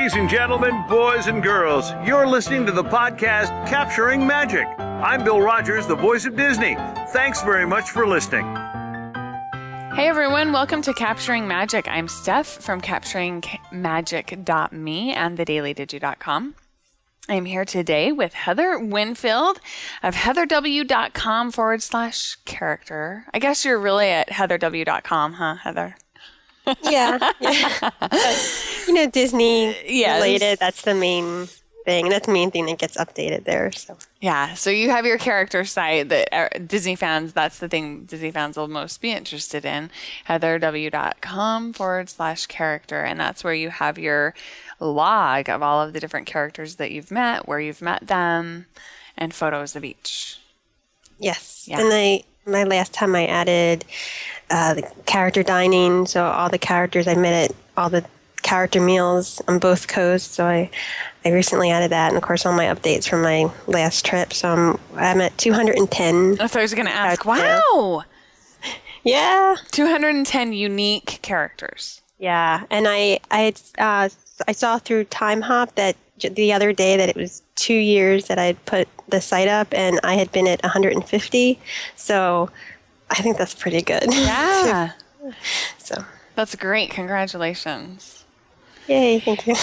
Ladies and gentlemen, boys and girls, you're listening to the podcast Capturing Magic. I'm Bill Rogers, the voice of Disney. Thanks very much for listening. Hey everyone, welcome to Capturing Magic. I'm Steph from capturingmagic.me and thedailydigi.com. I'm here today with Heather Winfield of HeatherW.com/character. I guess you're really at HeatherW.com, huh, Heather? Yeah. Disney related, that's the main thing. That's the main thing that gets updated there. So yeah, so you have your character site that Disney fans, that's the thing Disney fans will most be interested in, HeatherW.com/character. And that's where you have your log of all of the different characters that you've met, where you've met them, and photos of each. Yes. Yeah. And my last time I added the character dining, so all the characters I met at all the character meals on both coasts. So I recently added that, and of course all my updates from my last trip. So I'm at 210. That's what I was going to ask. Wow. Yeah. 210 unique characters. Yeah, and I saw through Time Hop that the other day that it was 2 years that I'd put the site up, and I had been at 150. So I think that's pretty good. Yeah. So that's great. Congratulations. Yay, thank you.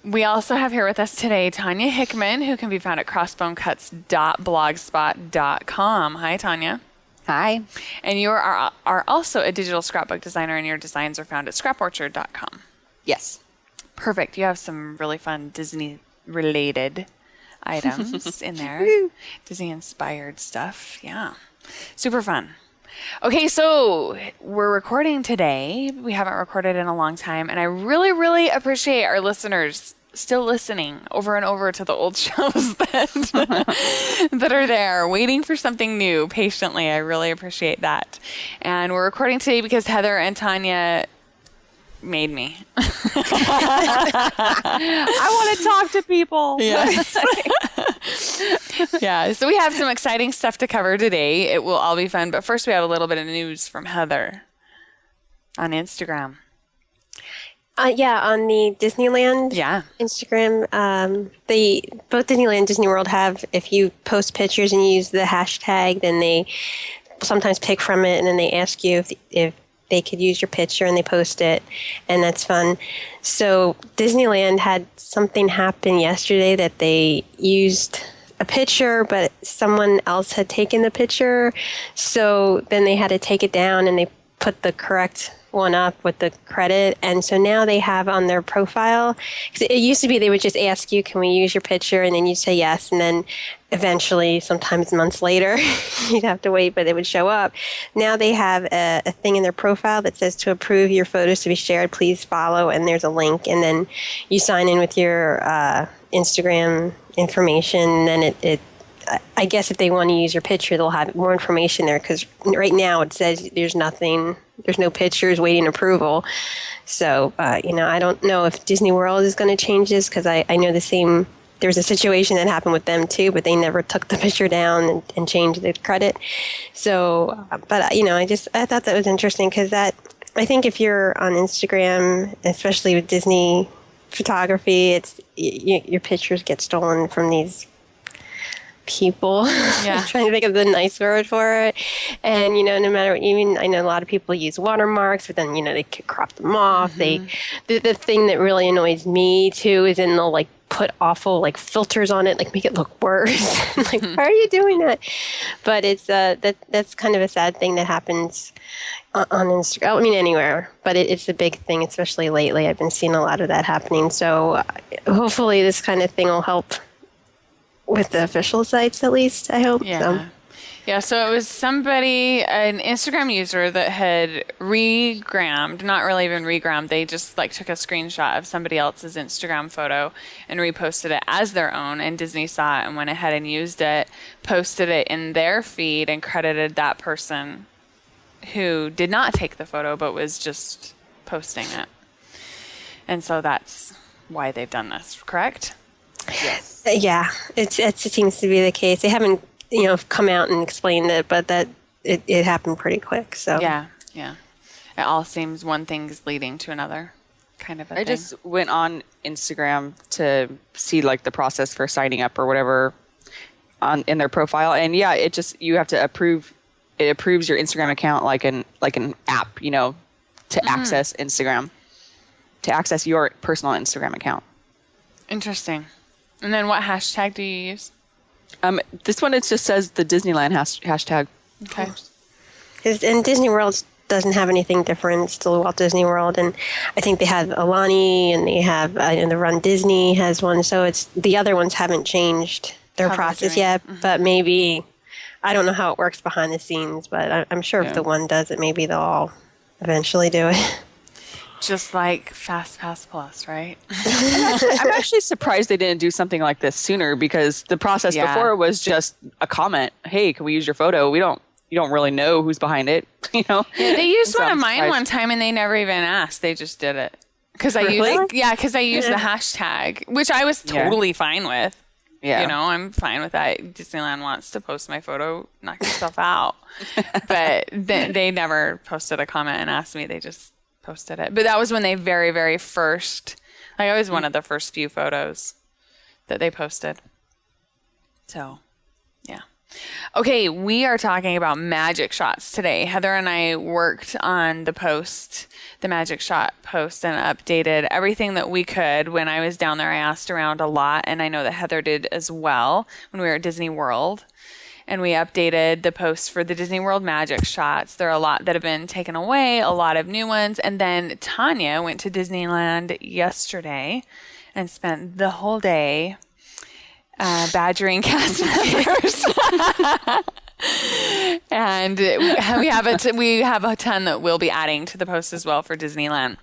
We also have here with us today Tanya Hickman, who can be found at crossbonecuts.blogspot.com. Hi, Tanya. Hi. And you are also a digital scrapbook designer, and your designs are found at scraporchard.com. Yes. Perfect. You have some really fun Disney-related items in there. Disney-inspired stuff. Yeah. Super fun. Okay, so we're recording today. We haven't recorded in a long time, and I really, really appreciate our listeners still listening over and over to the old shows that are there, waiting for something new patiently. I really appreciate that. And we're recording today because Heather and Tanya made me. I want to talk to people. Yes. Yeah, so we have some exciting stuff to cover today. It will all be fun, but first we have a little bit of news from Heather on Instagram. On the Disneyland Instagram, both Disneyland and Disney World have, if you post pictures and you use the hashtag, then they sometimes pick from it, and then they ask you if they could use your picture, and they post it, and that's fun. So Disneyland had something happen yesterday that they used a picture, but someone else had taken the picture. So then they had to take it down, and they put the correct one up with the credit. And so now they have on their profile, 'cause it used to be they would just ask you, can we use your picture? And then you'd say yes. And then eventually, sometimes months later, you'd have to wait, but it would show up. Now they have a thing in their profile that says, to approve your photos to be shared, please follow. And there's a link. And then you sign in with your Instagram information. And then I guess if they want to use your picture, they'll have more information there, because right now it says there's no pictures waiting approval. So, I don't know if Disney World is going to change this, because I know there was a situation that happened with them too, but they never took the picture down and changed the credit. So, but I thought that was interesting, because I think if you're on Instagram, especially with Disney photography, your pictures get stolen from these people. Yeah. Trying to think of the nice word for it. And, no matter, even I know a lot of people use watermarks, but then, they could crop them off. Mm-hmm. The thing that really annoys me too is then they'll put awful filters on it, make it look worse. Why are you doing that? But it's that's kind of a sad thing that happens on Instagram. I mean, anywhere, but it's a big thing, especially lately. I've been seeing a lot of that happening. So hopefully this kind of thing will help with the official sites, at least, I hope. Yeah. Yeah, so it was an Instagram user that had regrammed, not really even regrammed, they just took a screenshot of somebody else's Instagram photo and reposted it as their own, and Disney saw it and went ahead and used it, posted it in their feed, and credited that person who did not take the photo but was just posting it. And so that's why they've done this, correct? Yes. Yeah, it seems to be the case. They haven't, come out and explained it, but that it happened pretty quick. So yeah, it all seems one thing's leading to another. kind of a I thing. just went on Instagram to see like the process for signing up or whatever in their profile, and yeah, you have to approve. It approves your Instagram account like an app, to access Instagram, to access your personal Instagram account. Interesting. And then what hashtag do you use? This one, it just says the Disneyland hashtag. Okay. And Disney World doesn't have anything different. It's still Walt Disney World, and I think they have Alani, and they have and the Run Disney has one. So it's the other ones haven't changed their process yet, but maybe I don't know how it works behind the scenes. But I'm sure if the one does it, maybe they'll all eventually do it. Just like FastPass Plus, right? I'm actually surprised they didn't do something like this sooner, because the process before was just a comment. Hey, can we use your photo? You don't really know who's behind it, Yeah, they used one of mine one time and they never even asked. They just did it. Because I used the hashtag, which I was totally fine with. Yeah. I'm fine with that. Disneyland wants to post my photo, knock yourself out. But they never posted a comment and asked me. They just posted it. But that was when they very, very first, I was one of the first few photos that they posted. So, yeah. Okay, we are talking about magic shots today. Heather and I worked on the magic shot post, and updated everything that we could. When I was down there, I asked around a lot, and I know that Heather did as well when we were at Disney World. And we updated the posts for the Disney World magic shots. There are a lot that have been taken away, a lot of new ones. And then Tanya went to Disneyland yesterday and spent the whole day badgering cast members. And we have a ton that we'll be adding to the post as well for Disneyland.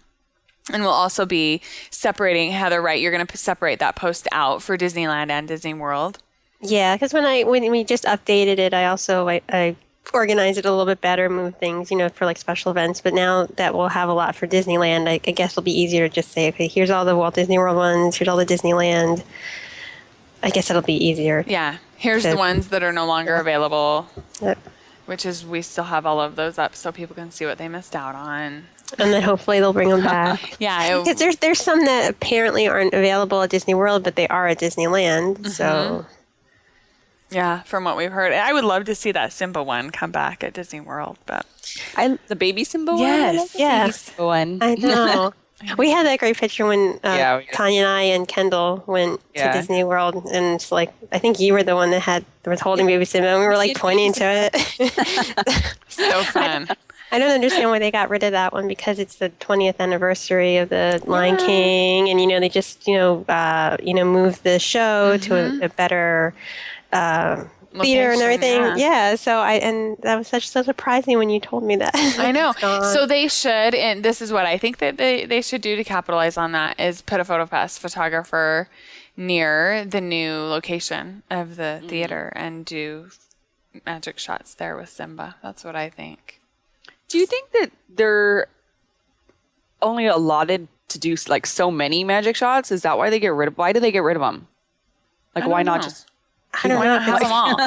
And we'll also be separating, Heather, right? You're going to separate that post out for Disneyland and Disney World. Yeah, because when we just updated it, I also I organized it a little bit better, moved things, for like special events. But now that we'll have a lot for Disneyland, I guess it'll be easier to just say, okay, here's all the Walt Disney World ones, here's all the Disneyland. I guess it'll be easier. Yeah, here's the ones that are no longer available, which is we still have all of those up so people can see what they missed out on. And then hopefully they'll bring them back. Yeah. Because there's some that apparently aren't available at Disney World, but they are at Disneyland, so... Yeah, from what we've heard. I would love to see that Simba one come back at Disney World, but the baby Simba one? Yes. Yes. One. I know. We had that great picture when Tanya and I and Kendall went to Disney World, and it's like, I think you were the one that was holding baby Simba, and we were like pointing to it. So fun. I don't understand why they got rid of that one, because it's the 20th anniversary of the Lion King, and they just moved the show to a better theater and everything. Yeah. So that was so surprising when you told me that. I know. So they should, and this is what I think that they should do to capitalize on that, is put a PhotoPass photographer near the new location of the theater and do magic shots there with Simba. That's what I think. Do you think that they're only allotted to do like so many magic shots? Is that why they get rid of? Why do they get rid of them? Like, why not just? I don't know. Have them all.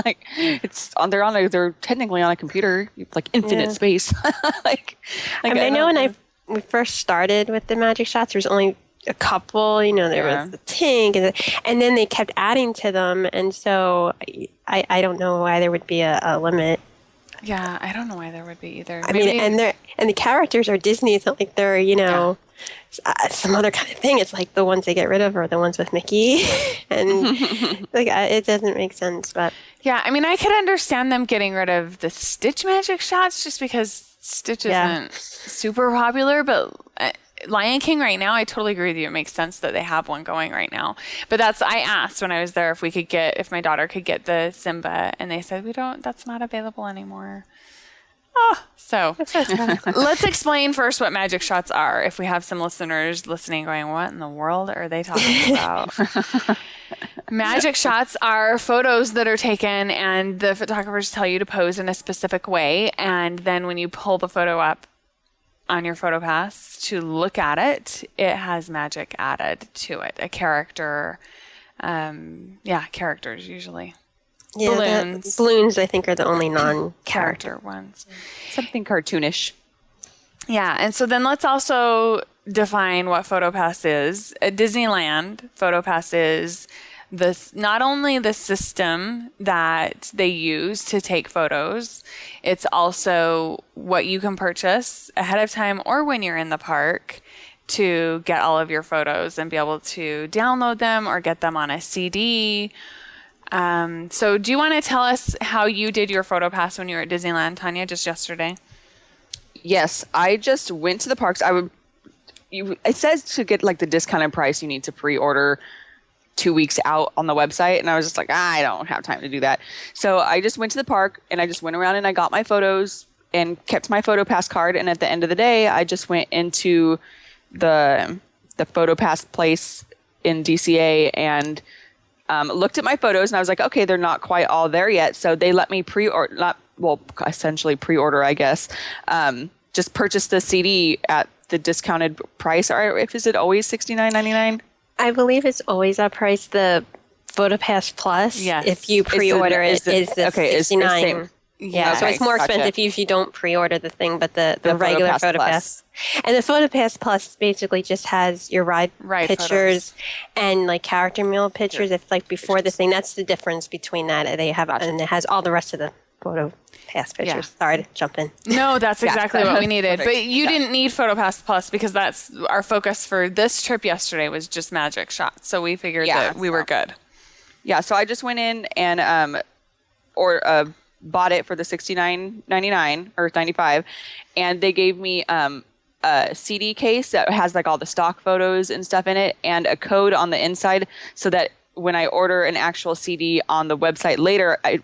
They're technically on a computer, like infinite space. I know when we first started with the magic shots, there was only a couple. There was the Tink, and then they kept adding to them, and so I don't know why there would be a limit. Yeah, I don't know why there would be either. I mean, and the characters are Disney. It's not like they're some other kind of thing. It's like the ones they get rid of are the ones with Mickey, and it doesn't make sense. But yeah, I mean, I could understand them getting rid of the Stitch magic shots just because Stitch isn't super popular, but Lion King right now, I totally agree with you. It makes sense that they have one going right now. But I asked when I was there if my daughter could get the Simba, and they said, that's not available anymore. Oh, so let's explain first what magic shots are. If we have some listeners listening going, what in the world are they talking about? Magic shots are photos that are taken and the photographers tell you to pose in a specific way. And then when you pull the photo up on your PhotoPass to look at it, it has magic added to it. A character, characters usually. Yeah, balloons, I think, are the only non-character ones. Something cartoonish. Yeah, and so then let's also define what PhotoPass is. At Disneyland, PhotoPass is not only the system that they use to take photos, it's also what you can purchase ahead of time or when you're in the park to get all of your photos and be able to download them or get them on a CD. So do you want to tell us how you did your PhotoPass when you were at Disneyland, Tanya, just yesterday? Yes, I just went to the parks. It says to get like the discounted price, you need to pre-order 2 weeks out on the website. And I was just like, I don't have time to do that. So I just went to the park and I just went around and I got my photos and kept my PhotoPass card. And at the end of the day, I just went into the PhotoPass place in DCA and looked at my photos. And I was like, okay, they're not quite all there yet. So they let me essentially pre-order, I guess. Just purchase the CD at the discounted price. Or is it always $69.99? I believe it's always that price. The PhotoPass Plus, yes. If you pre-order is the $69. Yeah, okay, so it's more expensive if you don't pre-order the thing, but the regular PhotoPass. And the PhotoPass Plus basically just has your ride pictures and like character meal pictures. If like before the thing, that's the difference between that. They have, and it has all the rest of the PhotoPass pictures. Yeah. Sorry to jump in. No, that's exactly what we needed. But you didn't need PhotoPass Plus because that's our focus for this trip yesterday was just magic shots. So we figured that we were good. Yeah, so I just went in and bought it for the $69.99 or $95, and they gave me a CD case that has like all the stock photos and stuff in it, and a code on the inside, so that when I order an actual CD on the website later, I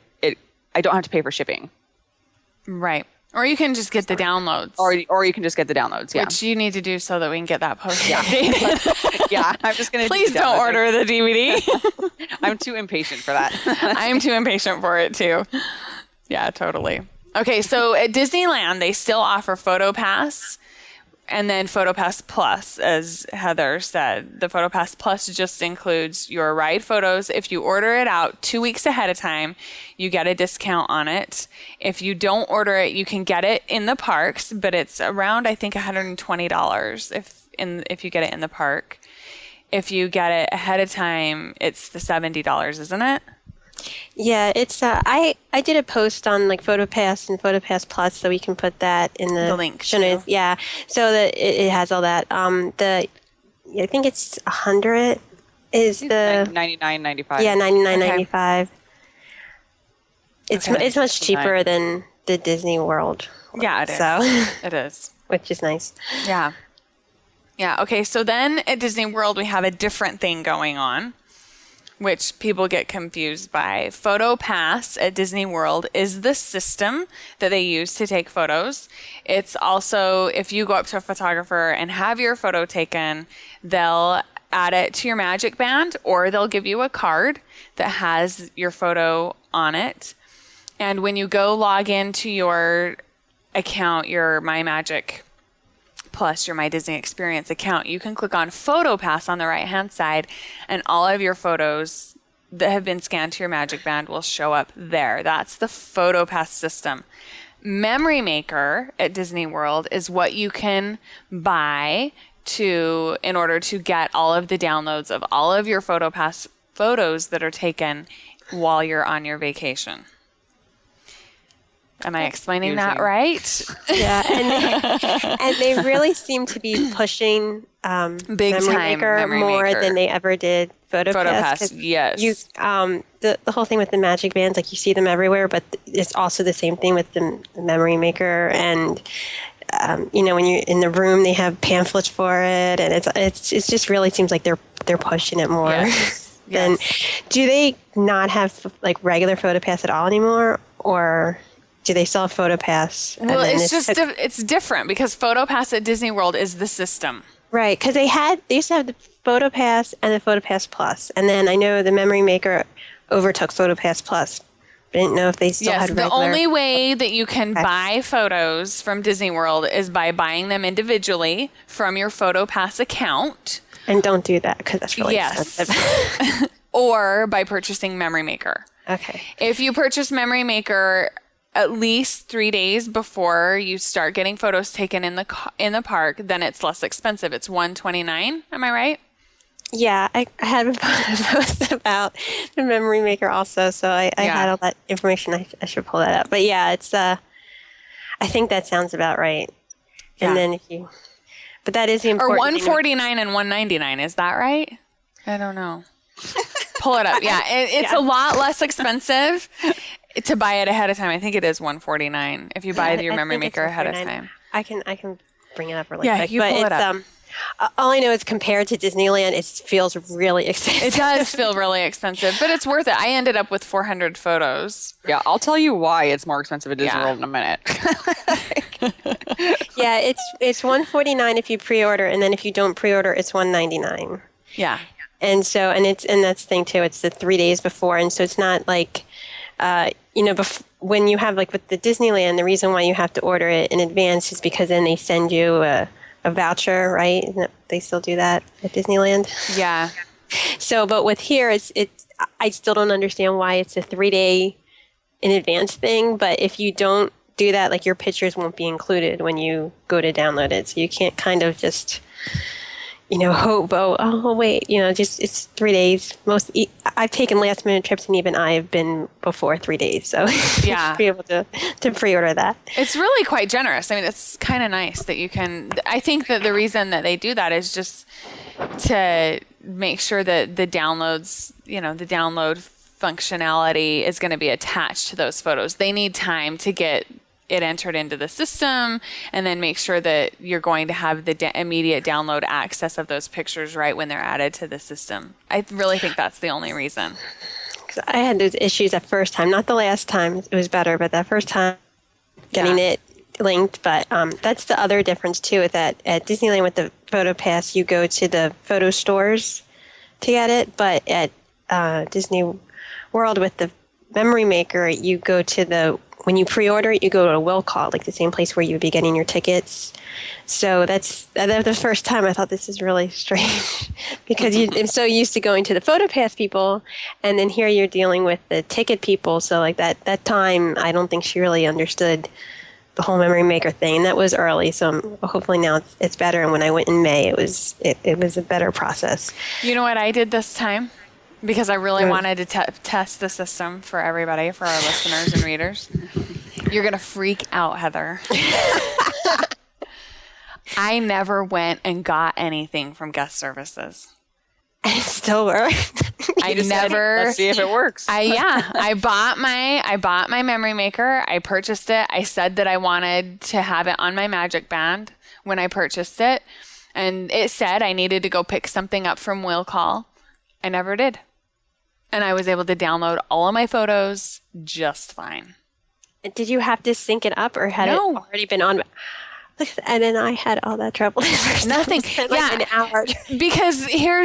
don't have to pay for shipping. Right. Or you can just get the downloads. Or you can just get the downloads, yeah. Which you need to do so that we can get that posted updated. Yeah, I'm just going to Please don't order the DVD. I'm too impatient for that. I am too impatient for it too. Yeah, totally. Okay, so at Disneyland, they still offer PhotoPass and then PhotoPass Plus, as Heather said. The PhotoPass Plus just includes your ride photos. If you order it out 2 weeks ahead of time, you get a discount on it. If you don't order it, you can get it in the parks, but it's around, I think, $120 if you get it in the park. If you get it ahead of time, it's the $70, isn't it? Yeah, it's I did a post on like PhotoPass and PhotoPass Plus, so we can put that in the link. Yeah, so that it has all that. I think it's 100 is the $99.95. Yeah, $99.95. It's much cheaper than the Disney World. Yeah, it is. So it is, which is nice. Yeah. Yeah. Okay. So then at Disney World, we have a different thing going on, which people get confused by. PhotoPass at Disney World is the system that they use to take photos. It's also, if you go up to a photographer and have your photo taken, they'll add it to your Magic Band, or they'll give you a card that has your photo on it. And when you go log into your account, your My Magic Plus, your My Disney Experience account, you can click on PhotoPass on the right-hand side, and all of your photos that have been scanned to your Magic Band will show up there. That's the PhotoPass system. Memory Maker at Disney World is what you can buy in order to get all of the downloads of all of your PhotoPass photos that are taken while you're on your vacation. Am I explaining that right? Yeah, and they really seem to be pushing Big Memory Maker more than they ever did PhotoPass. Yes. The whole thing with the Magic Bands, like you see them everywhere, but it's also the same thing with the Memory Maker. And when you're in the room, they have pamphlets for it, and it just really seems like they're pushing it more. Yes. Then, do they not have like regular PhotoPass at all anymore, or do they still have PhotoPass? Well, it's different because PhotoPass at Disney World is the system. Right, because they used to have the PhotoPass and the PhotoPass Plus, and then I know the Memory Maker overtook PhotoPass Plus. I didn't know if they still had regular. The only way that you can buy photos from Disney World is by buying them individually from your PhotoPass account. And don't do that because that's really expensive. Or by purchasing Memory Maker. Okay. If you purchase Memory Maker at least 3 days before you start getting photos taken in the park, then it's less expensive. It's $129. Am I right? Yeah, I had a post about the memory maker also, so I had all that information. I should pull that up. But yeah, it's I think that sounds about right. Yeah. And then but that is the important or $149 and $199. Is that right? I don't know. Pull it up. Yeah, it's a lot less expensive to buy it ahead of time. I think it is $149 if you buy your memory maker ahead of time. I can bring it up really quick. You pull it up. All I know is compared to Disneyland, it feels really expensive. It does feel really expensive, but it's worth it. I ended up with 400 photos. Yeah, I'll tell you why it's more expensive at Disney World in a minute. Yeah, it's $149 if you pre-order, and then if you don't pre-order, it's $199. Yeah. And so, and that's the thing too. It's the 3 days before, and so it's not like, when you have like with the Disneyland, the reason why you have to order it in advance is because then they send you a voucher, right? They still do that at Disneyland. Yeah. So, but with here, I still don't understand why it's a 3 day in advance thing. But if you don't do that, like your pictures won't be included when you go to download it. So you can't kind of just, hope, wait, just it's 3 days. I've taken last minute trips, and even I have been before 3 days. So yeah, you should be able to pre-order that. It's really quite generous. I mean, it's kind of nice that you can. I think that the reason that they do that is just to make sure that the downloads, the download functionality is going to be attached to those photos. They need time to get it entered into the system, and then make sure that you're going to have the immediate download access of those pictures right when they're added to the system. I really think that's the only reason. I had those issues that first time, not the last time. It was better, but that first time getting it linked. But that's the other difference too, is that at Disneyland with the PhotoPass, you go to the photo stores to get it, but at Disney World with the memory maker, you go to when you pre-order it, you go to a will call, like the same place where you would be getting your tickets. So that's the first time I thought this is really strange because I'm so used to going to the PhotoPass people, and then here you're dealing with the ticket people. So like that time, I don't think she really understood the whole memory maker thing, and that was early. So hopefully now it's better. And when I went in May, it was a better process. You know what I did this time? Because I really wanted to test the system for everybody, for our listeners and readers. You're going to freak out, Heather. I never went and got anything from guest services. And it still worked. Let's see if it works. I bought my memory maker. I purchased it. I said that I wanted to have it on my Magic Band when I purchased it. And it said I needed to go pick something up from Will Call. I never did. And I was able to download all of my photos just fine. Did you have to sync it up, or had it already been on? And then I had all that trouble. Nothing. An hour. Because here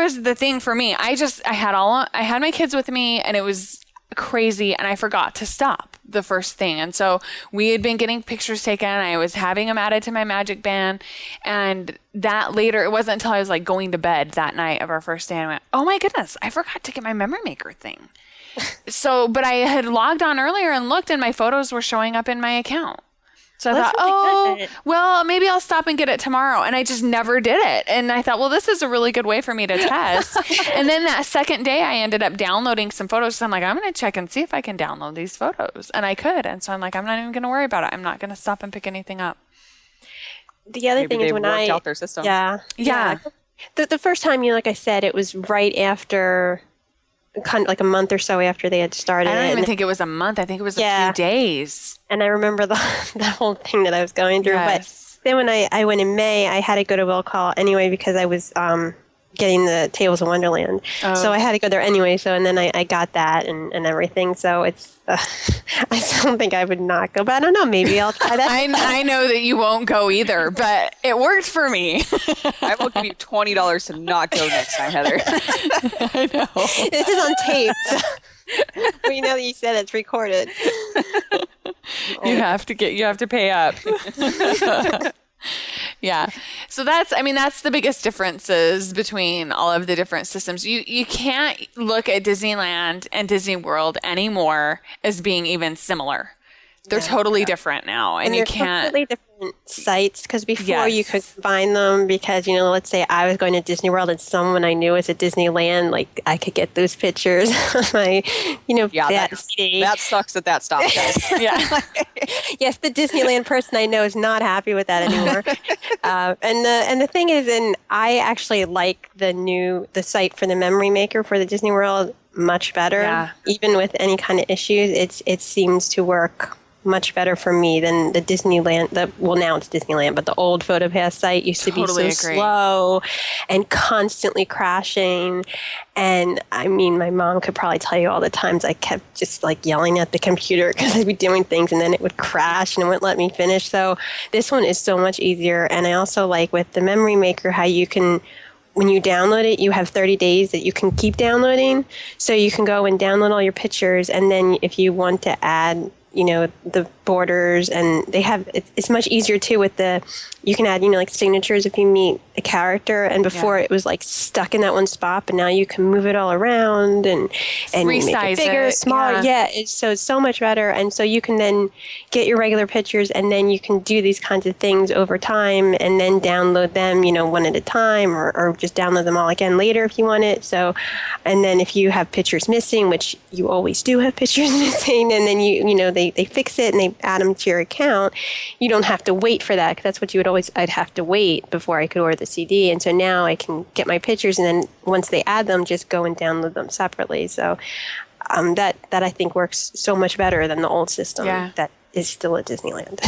was the thing for me. I had my kids with me, and it was crazy, and I forgot to stop the first thing. And so we had been getting pictures taken. I was having them added to my Magic Band, and that later, it wasn't until I was like going to bed that night of our first day, and I went, oh my goodness, I forgot to get my memory maker thing. But I had logged on earlier and looked, and my photos were showing up in my account. So I thought, well, maybe I'll stop and get it tomorrow. And I just never did it. And I thought, well, this is a really good way for me to test. And then that second day, I ended up downloading some photos. So I'm like, I'm going to check and see if I can download these photos. And I could. And so I'm like, I'm not even going to worry about it. I'm not going to stop and pick anything up. The other thing is when I worked out their system. Yeah. The first time, like I said, it was right after, kind of like a month or so after they had started. I don't even think it was a month. I think it was a few days. And I remember the whole thing that I was going through. Yes. But then when I went in May, I had to go to Will Call anyway because I was getting the Tables of Wonderland. Oh. So I had to go there anyway. So, and then I got that and everything. So it's, I don't think I would not go, but I don't know. Maybe I'll try that. I know that you won't go either, but it worked for me. I will give you $20 to not go next time, Heather. I know. This is on tape. So we know that you said it's recorded. You have to pay up. Yeah. So that's the biggest differences between all of the different systems. You can't look at Disneyland and Disney World anymore as being even similar. They're totally different now, and you can't. Completely different sites, because before you could combine them, because let's say I was going to Disney World and someone I knew was at Disneyland, like I could get those pictures on my that sucks that stopped, guys. Yeah. Yes, the Disneyland person I know is not happy with that anymore. And the thing is, and I actually like the site for the memory maker for the Disney World much better. Yeah. Even with any kind of issues, it seems to work much better for me than the Disneyland. Now it's Disneyland, but the old PhotoPass site used to be so slow and constantly crashing. And I mean, my mom could probably tell you all the times I kept just like yelling at the computer because I'd be doing things and then it would crash and it wouldn't let me finish. So this one is so much easier. And I also like with the memory maker how you can, when you download it, you have 30 days that you can keep downloading. So you can go and download all your pictures. And then if you want to add, the borders, and they have, it's much easier too with you can add, like signatures if you meet a character. And before it was like stuck in that one spot, but now you can move it all around and make it bigger, smaller. Yeah. It's so much better. And so you can then get your regular pictures, and then you can do these kinds of things over time and then download them, one at a time, or just download them all again later if you want it. So, and then if you have pictures missing, which you always do have pictures missing, and then they fix it and they add them to your account, you don't have to wait for that, because that's what I'd have to wait before I could order the CD. And so now I can get my pictures, and then once they add them, just go and download them separately. So that I think works so much better than the old system that is still at Disneyland.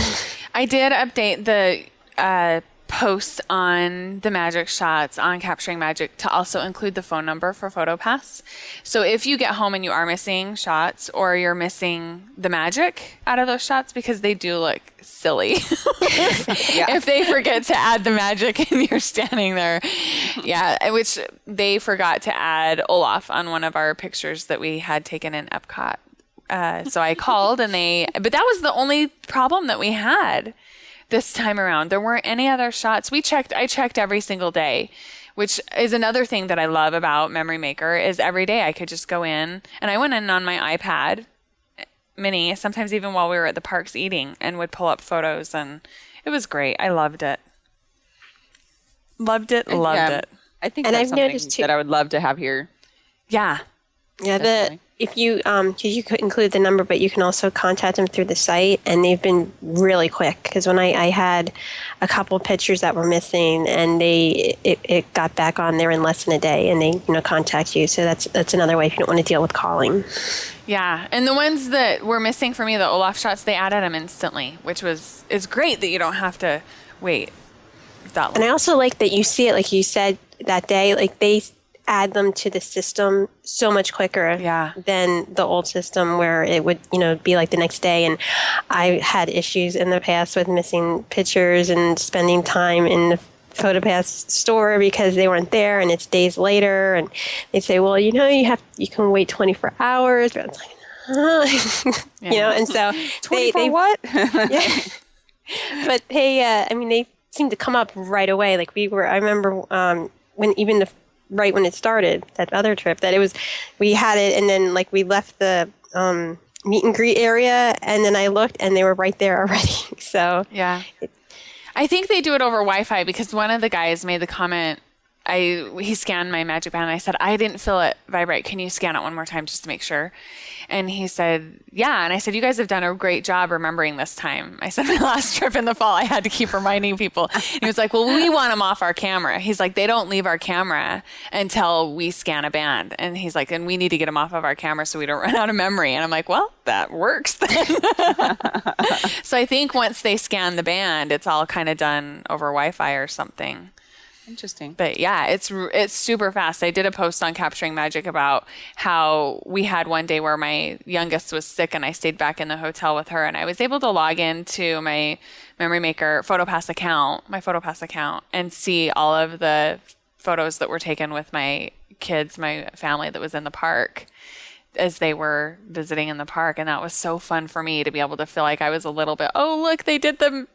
I did update the post on the magic shots on Capturing Magic to also include the phone number for PhotoPass. So if you get home and you are missing shots, or you're missing the magic out of those shots, because they do look silly if they forget to add the magic and you're standing there. Yeah, which they forgot to add Olaf on one of our pictures that we had taken in Epcot. So I called, but that was the only problem that we had this time around. There weren't any other shots. I checked every single day, which is another thing that I love about Memory Maker, is every day I could just go in, and I went in on my iPad mini, sometimes even while we were at the parks eating, and would pull up photos, and it was great. I loved it. Loved it. I think that's something that I would love to have here. Yeah. Yeah, if you you could include the number, but you can also contact them through the site, and they've been really quick. Because when I had a couple pictures that were missing, and it got back on there in less than a day, and they contact you. So that's another way if you don't want to deal with calling. Yeah, and the ones that were missing for me, the Olaf shots, they added them instantly, which is great that you don't have to wait that long. And I also like that you see it, like you said that day, like they add them to the system so much quicker than the old system, where it would be like the next day. And I had issues in the past with missing pictures and spending time in the PhotoPass store because they weren't there, and it's days later, and they say, well, you can wait 24 hours, but it's like and so 24 what? Yeah. But they seem to come up right away. Like I remember right when it started, that other trip, we had it, and then like we left the meet and greet area, and then I looked and they were right there already. So yeah, I think they do it over Wi-Fi, because one of the guys made the comment, he scanned my Magic Band, and I said, I didn't feel it vibrate. Can you scan it one more time just to make sure? And he said, yeah. And I said, you guys have done a great job remembering this time. I said, my last trip in the fall, I had to keep reminding people. And he was like, well, we want them off our camera. He's like, they don't leave our camera until we scan a band. And he's like, and we need to get them off of our camera so we don't run out of memory. And I'm like, well, that works then. So I think once they scan the band, it's all kind of done over Wi-Fi or something. Interesting. But yeah, it's super fast. I did a post on Capturing Magic about how we had one day where my youngest was sick, and I stayed back in the hotel with her, and I was able to log into my Memory Maker PhotoPass account, and see all of the photos that were taken with my kids, my family that was in the park as they were visiting in the park. And that was so fun for me to be able to feel like I was a little bit, oh, look, they did the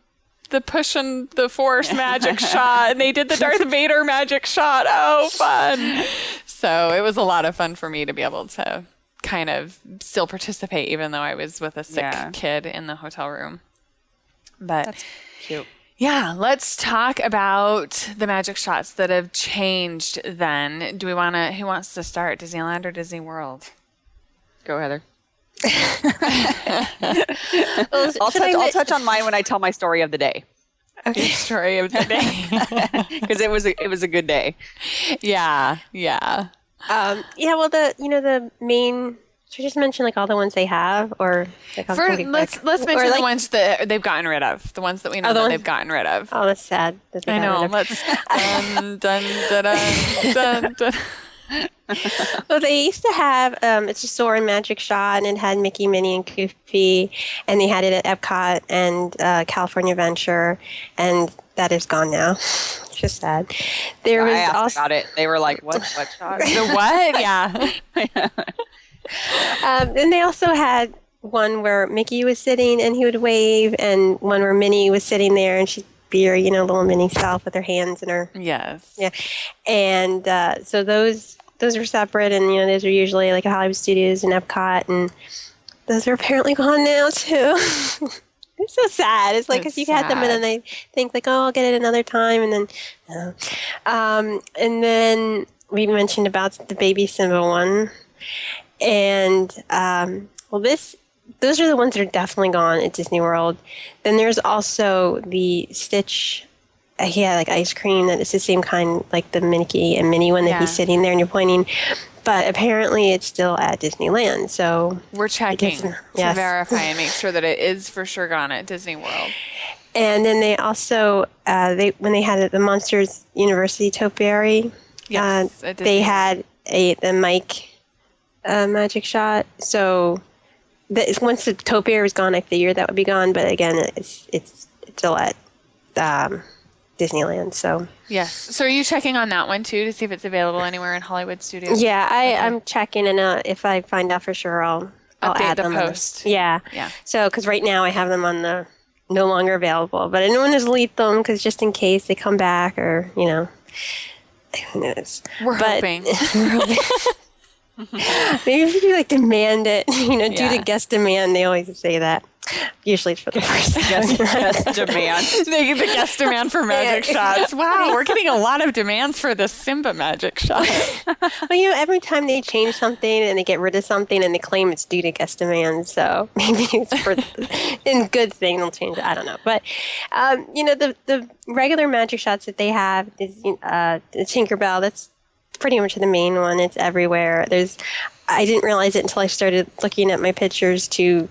push and the force magic shot, and they did the Darth Vader magic shot. Oh, fun. So it was a lot of fun for me to be able to kind of still participate, even though I was with a sick kid in the hotel room. But that's cute. Yeah, let's talk about the magic shots that have changed then. Who wants to start, Disneyland or Disney World? Go, Heather. I'll touch on mine when I tell my story of the day. Okay. Story of the day. Because it was a good day. Yeah. Well, the main. Should I just mention like all the ones they have, or like, let's mention the ones that they've gotten rid of, the ones that we know that they've gotten rid of. Oh, that's sad. That I know. Let's dun. Well, they used to have it's a Soarin' Magic Shot, and it had Mickey, Minnie, and Goofy, and they had it at Epcot and California Adventure, and that is gone now. It's just sad. I asked about it. They were like, "What shot? The what?" Yeah. And they also had one where Mickey was sitting and he would wave, and one where Minnie was sitting there and she'd be her, little Minnie self with her hands in her. Yes. Yeah. And so those are separate, and those are usually like at Hollywood Studios and Epcot, and those are apparently gone now too. It's so sad. It's like, because you had them, and then they think like, oh, I'll get it another time, and then and then we mentioned about the Baby Simba one. And, those are the ones that are definitely gone at Disney World. Then there's also the Stitch, like ice cream that is the same kind, like the Mickey and Minnie one that he's sitting there and you're pointing. But apparently it's still at Disneyland. So we're checking to verify and make sure that it is for sure gone at Disney World. And then they also, when they had the Monsters University Topiary, they had the Mike magic shot. So once the topiary was gone, I figured that would be gone. But again, it's still at Disneyland. So yes. So are you checking on that one too to see if it's available anywhere in Hollywood Studios? Yeah, I'm checking, and if I find out for sure, I'll add them. Post. Yeah. So because right now I have them on the no longer available, but I don't want to delete them because just in case they come back, or who knows. We're hoping. Maybe if you demand it, do the guest demand. They always say that. Usually it's for the first guest demand. The guest demand for magic shots. Wow, we're getting a lot of demands for the Simba magic shot. Well, every time they change something and they get rid of something and they claim it's due to guest demand, so maybe it's for in good thing they'll change it. I don't know, but the regular magic shots that they have is the Tinkerbell. That's pretty much the main one. It's everywhere. I didn't realize it until I started looking at my pictures to,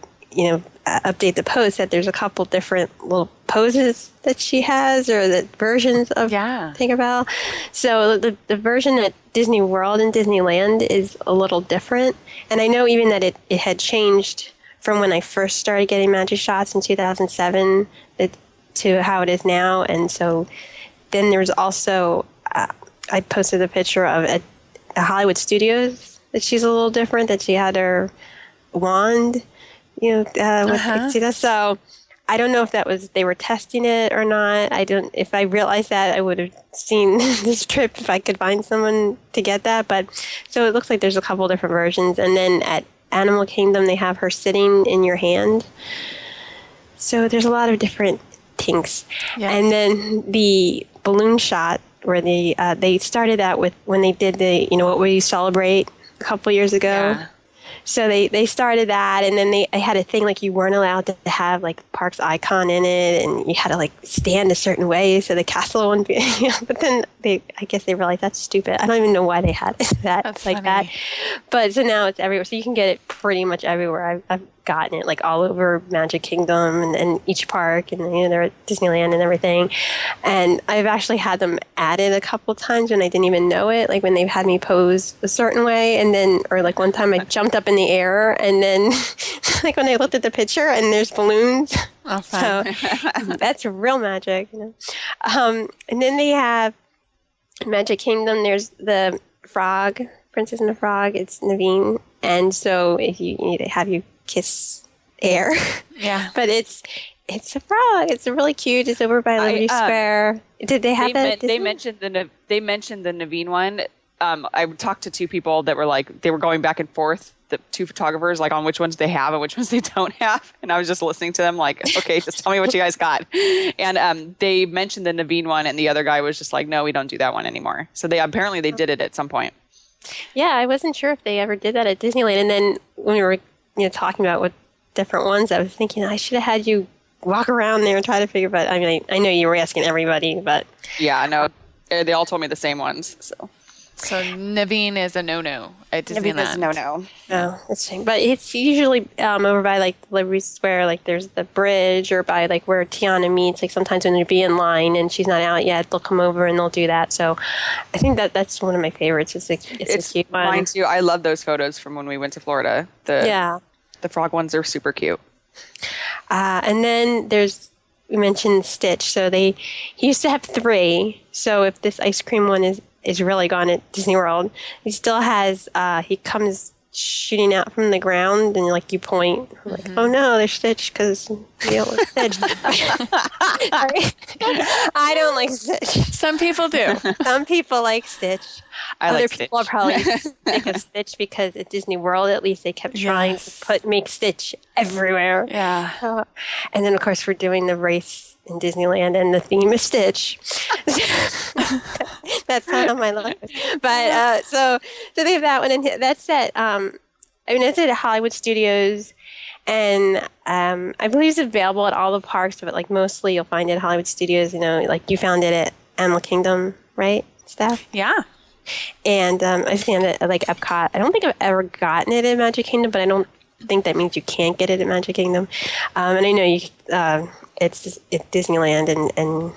update the post, that there's a couple different little poses that she has, or the versions of Tinkerbell. So the version at Disney World and Disneyland is a little different. And I know even that it had changed from when I first started getting magic shots in 2007 to how it is now. And so then there's also, I posted a picture of at Hollywood Studios that she's a little different, that she had her wand, with Pixie. So I don't know if they were testing it or not. If I realized that, I would have seen this trip if I could find someone to get that. But so it looks like there's a couple different versions. And then at Animal Kingdom, they have her sitting in your hand. So there's a lot of different things. Yes. And then the balloon shot, where they started that with when they did the What Will You Celebrate a couple years ago. Yeah. So they started that, and then they had a thing like you weren't allowed to have like the park's icon in it, and you had to like stand a certain way so the castle wouldn't be. But then I guess they realized that's stupid. I don't even know why they had that. That's like funny. That. But so now it's everywhere. So you can get it pretty much everywhere. I've gotten it like all over Magic Kingdom and each park, and they're at Disneyland and everything. And I've actually had them added a couple times when I didn't even know it, like when they've had me pose a certain way, and then or like one time I jumped up in the air, and then like when I looked at the picture and there's balloons. Oh, fun. So that's real magic. And then they have Magic Kingdom. There's the frog, Princess and the Frog. It's Naveen, and so if you need to have you kiss air. Yeah. But it's a frog. It's really cute. It's over by Liberty Square. Did they have that? They mentioned the Naveen one. I talked to two people that were like, they were going back and forth the two photographers, like on which ones they have and which ones they don't have. And I was just listening to them like, okay, just tell me what you guys got. And they mentioned the Naveen one, and the other guy was just like, no, we don't do that one anymore. So they apparently they did it at some point. Yeah, I wasn't sure if they ever did that at Disneyland. And then when we were talking about what different ones, I was thinking I should have had you walk around there and try to figure. But I mean, I know you were asking everybody, but yeah, no, they all told me the same ones. So Naveen is a no-no at Disneyland. Naveen is a no-no. No, that's fine. But it's usually over by like Liberty Square, like there's the bridge, or by like where Tiana meets. Like sometimes when they'd be in line and she's not out yet, they'll come over and they'll do that. So I think that's one of my favorites. It's a cute one. Mine too. I love those photos from when we went to Florida. The frog ones are super cute. And then we mentioned Stitch. So he used to have 3. So if this ice cream one is really gone at Disney World, he still has, he comes shooting out from the ground and like you point, like, oh no, there's Stitch because you don't like Stitch. I don't like Stitch. Some people do. Some people like Stitch. Other people are probably sick of Stitch because at Disney World, at least, they kept trying to make Stitch everywhere. Yeah. And then, of course, we're doing the race in Disneyland, and the theme is Stitch. That's not on my list. But so they have that one, and that's at it's at Hollywood Studios, and I believe it's available at all the parks, but like mostly you'll find it at Hollywood Studios. Like you found it at Animal Kingdom, right, Steph? Yeah. And I've seen it at like Epcot. I don't think I've ever gotten it at Magic Kingdom, but I don't think that means you can't get it at Magic Kingdom. And I know it's at Disneyland and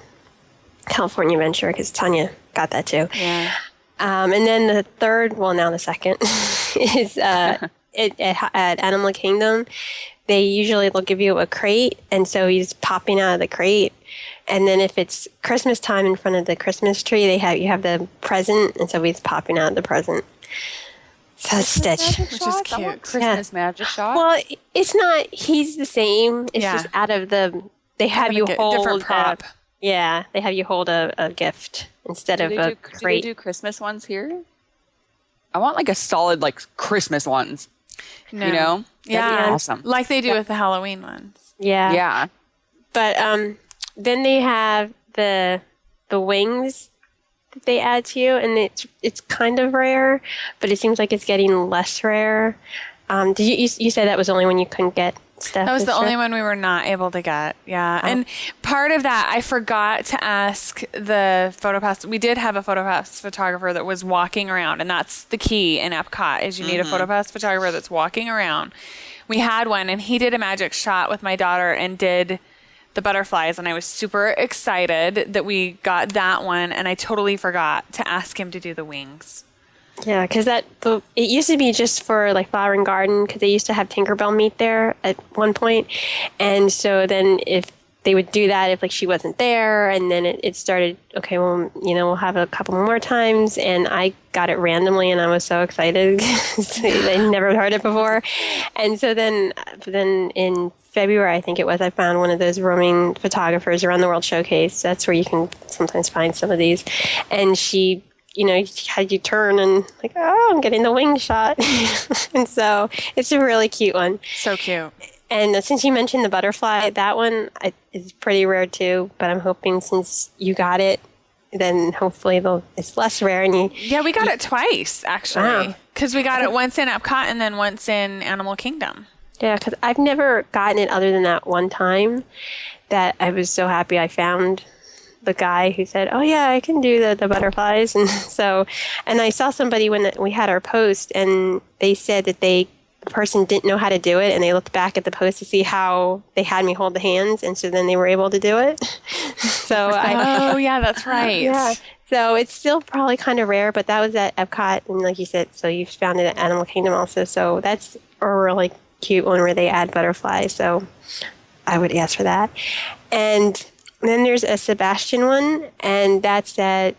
California Adventure because Tanya got that too. Yeah. And then the third, now the second, is at Animal Kingdom. They'll give you a crate, and so he's popping out of the crate. And then if it's Christmas time in front of the Christmas tree, you have the present, and so he's popping out the present. So Stitch, which is cute. Christmas magic shot. Well, it's not. He's the same. It's just out of the. They have you hold different prop. They have you hold a gift instead of a crate. Do they do Christmas ones here? I want like a solid like Christmas ones. No. You know? Yeah. Awesome. Like they do with the Halloween ones. Yeah. Yeah. But then they have the wings that they add to you, and it's kind of rare, but it seems like it's getting less rare. Did you said that was the only one you couldn't get, Steph? That was the only one we were not able to get. Yeah. Oh. And part of that, I forgot to ask the PhotoPass. We did have a PhotoPass photographer that was walking around, and that's the key in Epcot is you need a PhotoPass photographer that's walking around. We had one, and he did a magic shot with my daughter and did the butterflies, and I was super excited that we got that one, and I totally forgot to ask him to do the wings. Yeah, because it used to be just for like Flower and Garden, because they used to have Tinkerbell meet there at one point, and so then if they would do that if like she wasn't there, and then it started. Okay, well we'll have a couple more times, and I got it randomly, and I was so excited because I never heard it before, and so then in February, I think it was, I found one of those roaming photographers around the World Showcase. That's where you can sometimes find some of these, and she. Had you turn and like, oh, I'm getting the wing shot. And so it's a really cute one. So cute. And since you mentioned the butterfly, that one is pretty rare too. But I'm hoping since you got it, then hopefully it's less rare. And we got it twice, actually. Because we got it once in Epcot and then once in Animal Kingdom. Yeah, because I've never gotten it other than that one time that I was so happy I found the guy who said, oh yeah, I can do the butterflies. And I saw somebody when we had our post, and they said that the person didn't know how to do it, and they looked back at the post to see how they had me hold the hands, and so then they were able to do it. Yeah, that's right. Yeah. So it's still probably kind of rare, but that was at Epcot, and like you said, so you found it at Animal Kingdom also. So that's a really cute one where they add butterflies. So I would ask for that. And then there's a Sebastian one, and that's at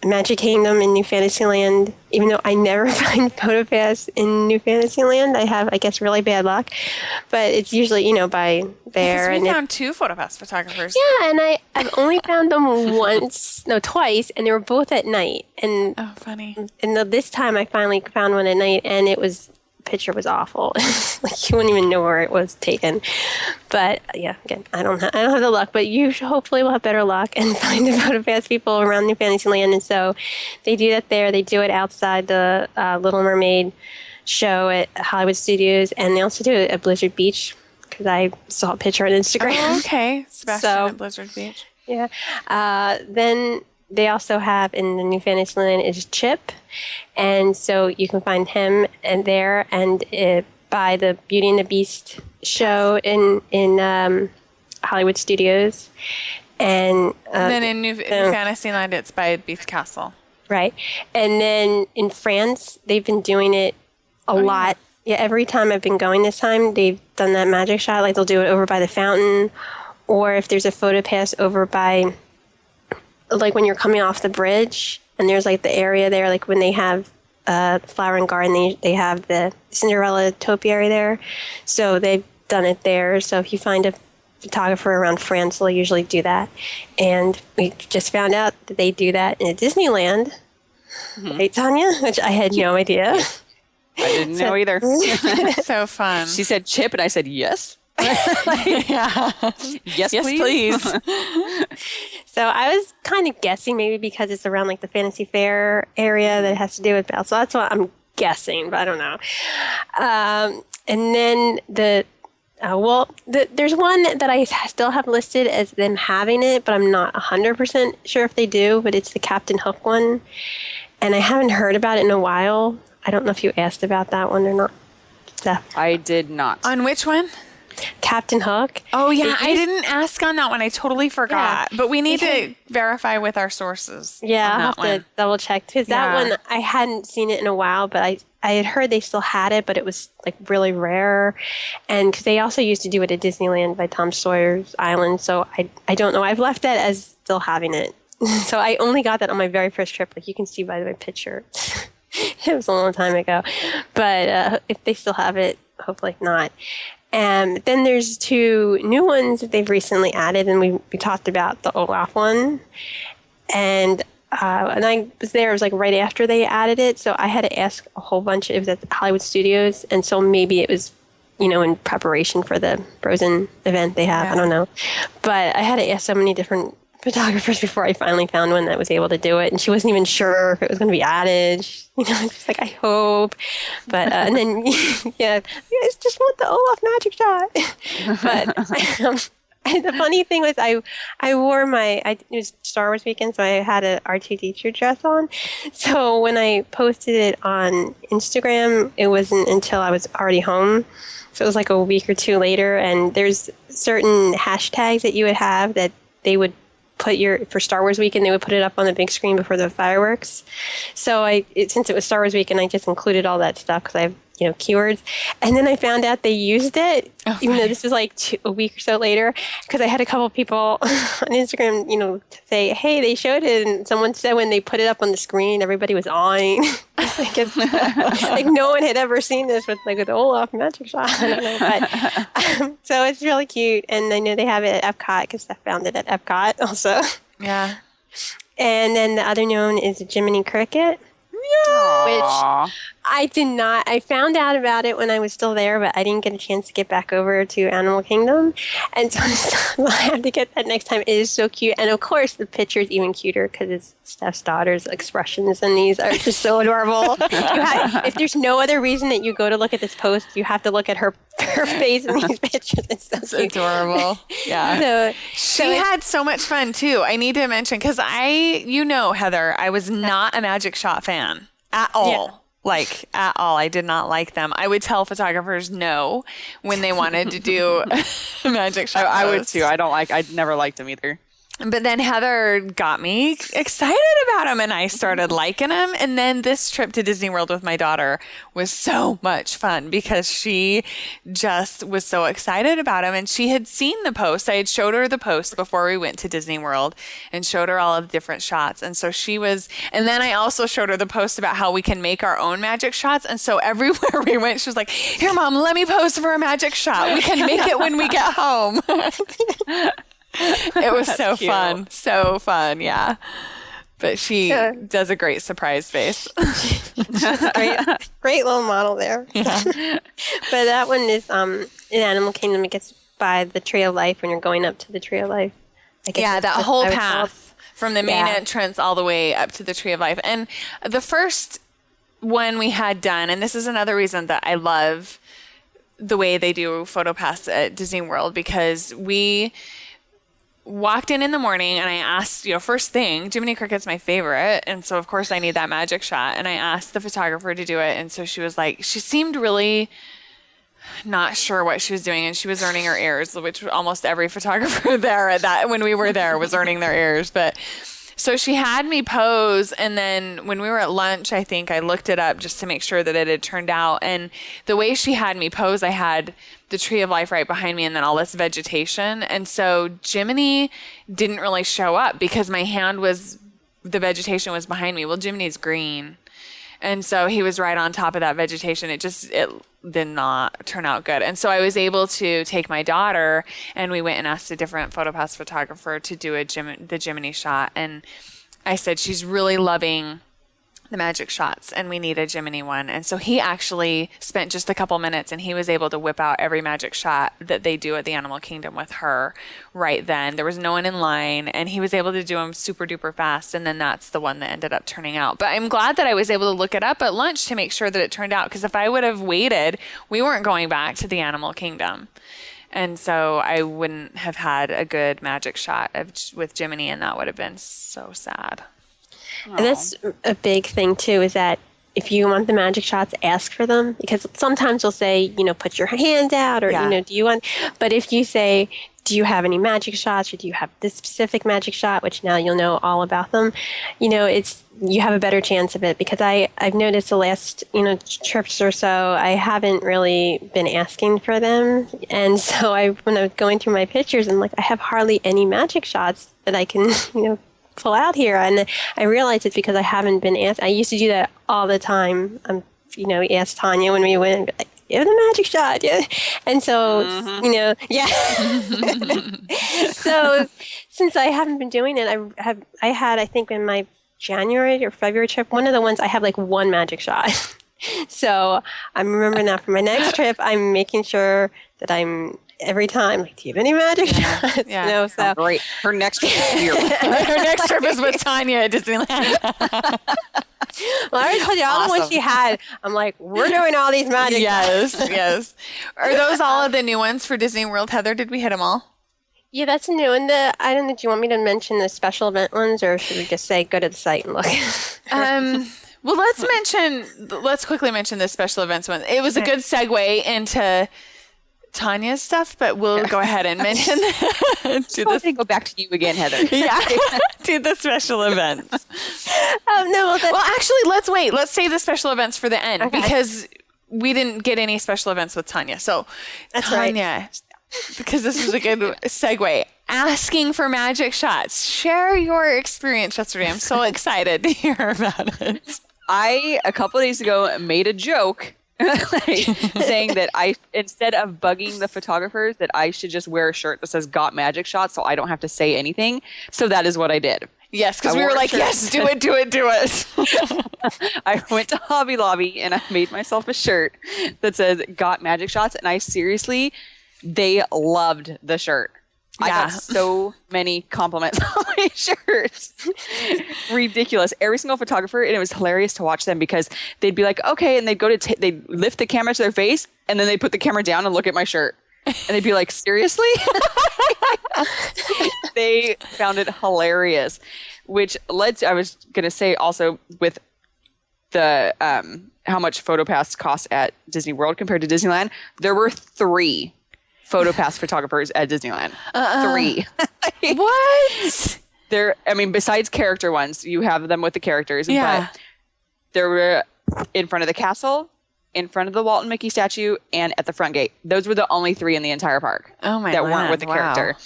Magic Kingdom in New Fantasyland. Even though I never find PhotoPass in New Fantasyland, I have, I guess, really bad luck. But it's usually, by there. Because we found 2 PhotoPass photographers. Yeah, and I've only found them twice, and they were both at night. And oh, funny. And this time I finally found one at night, and it was picture was awful. Like you wouldn't even know where it was taken. But yeah, again, I don't have the luck, but you hopefully will have better luck and find the PhotoPass people around New Fantasyland. And so they do that there. They do it outside the Little Mermaid show at Hollywood Studios, and they also do it at Blizzard Beach because I saw a picture on Instagram. Oh, okay. Sebastian at Blizzard Beach. Yeah. Then they also have in the New Fantasyland is Chip, and so you can find him and there and by the Beauty and the Beast show in Hollywood Studios, and then in New Fantasyland it's by Beast Castle. Right, and then in France they've been doing it a lot. Yeah, every time I've been going this time, they've done that magic shot. Like they'll do it over by the fountain, or if there's a PhotoPass over by, like when you're coming off the bridge, and there's like the area there, like when they have Flower and Garden, they have the Cinderella topiary there. So they've done it there. So if you find a photographer around France, they'll usually do that. And we just found out that they do that in Disneyland. Right, Tanya? Which I had no idea. I didn't know either. So fun. She said Chip, and I said yes. Yeah. Yes, please. So I was kind of guessing maybe because it's around like the Fantasy Fair area that it has to do with Belle. So that's what I'm guessing, but I don't know. And then there's one that I still have listed as them having it, but I'm not 100% sure if they do, but it's the Captain Hook one. And I haven't heard about it in a while. I don't know if you asked about that one or not, Steph. I did not. On which one? Captain Hook. Oh, yeah. I didn't ask on that one. I totally forgot. Yeah. But we need to verify with our sources. Yeah, I'll have to double check. Because that one, I hadn't seen it in a while, but I had heard they still had it, but it was like really rare. And because they also used to do it at Disneyland by Tom Sawyer's Island. So I don't know. I've left that as still having it. So I only got that on my very first trip. Like you can see by my picture. It was a long time ago. But if they still have it, hopefully not. And then there's two new ones that they've recently added, and we talked about the Olaf one. And I was there, it was like right after they added it, so I had to ask a whole bunch. It was at the Hollywood Studios, and so maybe it was, in preparation for the Frozen event they have. Yeah. I don't know. But I had to ask so many different photographers before I finally found one that was able to do it, and she wasn't even sure if it was going to be added. Just like, I hope. But and then yeah, you guys just want the Olaf magic shot. But the funny thing was I wore it was Star Wars weekend, so I had a R2D2 dress on. So when I posted it on Instagram, it wasn't until I was already home. So it was like a week or two later, and there's certain hashtags that you would have that they would put for Star Wars weekend, they would put it up on the big screen before the fireworks. So since it was Star Wars weekend, I just included all that stuff because I have keywords. And then I found out they used it, even though this was like a week or so later, because I had a couple of people on Instagram, say, hey, they showed it, and someone said when they put it up on the screen, everybody was awing. Like no one had ever seen this with like the Olaf magic shot. I don't know, but so it's really cute, and I know they have it at Epcot because I found it at Epcot also. Yeah. And then the other known is Jiminy Cricket. Yeah. Which I found out about it when I was still there, but I didn't get a chance to get back over to Animal Kingdom. And so I have to get that next time. It is so cute. And of course, the picture is even cuter because it's Steph's daughter's expressions in these are just so adorable. If there's no other reason that you go to look at this post, you have to look at her face in these pictures. It's so cute. Adorable. Yeah. She had so much fun too. I need to mention, because Heather, I was not a Magic Shot fan at all. Yeah. Like, at all. I did not like them. I would tell photographers no when they wanted to do Magic Shot. I would too. I never liked them either. But then Heather got me excited about them, and I started liking them. And then this trip to Disney World with my daughter was so much fun because she just was so excited about them. And she had seen the post. I had showed her the post before we went to Disney World and showed her all of the different shots. And so and then I also showed her the post about how we can make our own magic shots. And so everywhere we went, she was like, here, Mom, let me pose for a magic shot. We can make it when we get home. It was so fun. So fun, yeah. But she does a great surprise face. Great little model there. Yeah. But that one is in Animal Kingdom. It gets by the Tree of Life when you're going up to the Tree of Life. Yeah, that whole path from the main entrance all the way up to the Tree of Life. And the first one we had done, and this is another reason that I love the way they do PhotoPass at Disney World, because we walked in the morning and I asked, first thing, Jiminy Cricket's my favorite. And so, of course, I need that magic shot. And I asked the photographer to do it. And so she was like, she seemed really not sure what she was doing. And she was earning her ears, which almost every photographer there at that, when we were there, was earning their ears. But so she had me pose, and then when we were at lunch, I think I looked it up just to make sure that it had turned out. And the way she had me pose, I had the Tree of Life right behind me and then all this vegetation. And so Jiminy didn't really show up because the vegetation was behind me. Well, Jiminy's green. And so he was right on top of that vegetation. It did not turn out good. And so I was able to take my daughter, and we went and asked a different PhotoPass photographer to do the Jiminy shot. And I said, she's really loving the magic shots and we need a Jiminy one. And so he actually spent just a couple minutes and he was able to whip out every magic shot that they do at the Animal Kingdom with her right then. There was no one in line and he was able to do them super duper fast. And then that's the one that ended up turning out. But I'm glad that I was able to look it up at lunch to make sure that it turned out, because if I would have waited, we weren't going back to the Animal Kingdom. And so I wouldn't have had a good magic shot with Jiminy, and that would have been so sad. And that's a big thing, too, is that if you want the magic shots, ask for them. Because sometimes they'll say, put your hand out, or, do you want... But if you say, do you have any magic shots, or do you have this specific magic shot, which now you'll know all about them, you have a better chance of it. Because I've noticed the last, trips or so, I haven't really been asking for them. And so when I was going through my pictures, I'm like, I have hardly any magic shots that I can, pull out here. And I realized it's because I haven't been asked. I used to do that all the time. Ask Tanya when we went, like, give the magic shot. Yeah. And so, So since I haven't been doing it, I had, I think in my January or February trip, one of the ones I have like one magic shot. So I'm remembering that for my next trip, I'm making sure that I'm every time, like, do you have any magic shots? Yeah. So great. Her next trip is here. Her next trip is with Tanya at Disneyland. Well, I already told you all the ones she had. I'm like, we're doing all these magic shots. Yes. Are those all of the new ones for Disney World, Heather? Did we hit them all? Yeah, that's new. And I don't know, do you want me to mention the special event ones, or should we just say go to the site and look? Well, let's quickly mention the special events one. It was a good segue into Tanya's stuff, but we'll go ahead and mention go back to you again, Heather. Do the special events. No, well, actually, let's wait. Let's save the special events for the end, because we didn't get any special events with Tanya. So, that's Tanya, right. Because this was a good segue. Asking for magic shots. Share your experience yesterday. I'm so excited to hear about it. I, a couple of days ago, made a joke saying that instead of bugging the photographers, that I should just wear a shirt that says "Got Magic Shots" so I don't have to say anything. So that is what I did. Yes, because we were like, yes, do it. I went to Hobby Lobby and I made myself a shirt that says "Got Magic Shots," and they loved the shirt. I got so many compliments on my shirts. Ridiculous. Every single photographer, and it was hilarious to watch them, because they'd be like, okay, and they'd go to they'd lift the camera to their face, and then they'd put the camera down and look at my shirt. And they'd be like, seriously? They found it hilarious, which led to, I was going to say also, with the how much PhotoPass costs at Disney World compared to Disneyland, there were 3 PhotoPass photographers at Disneyland. 3. What? Besides character ones, you have them with the characters. Yeah. But there were in front of the castle, in front of the Walt and Mickey statue, and at the front gate. Those were the only 3 in the entire park that weren't with the character.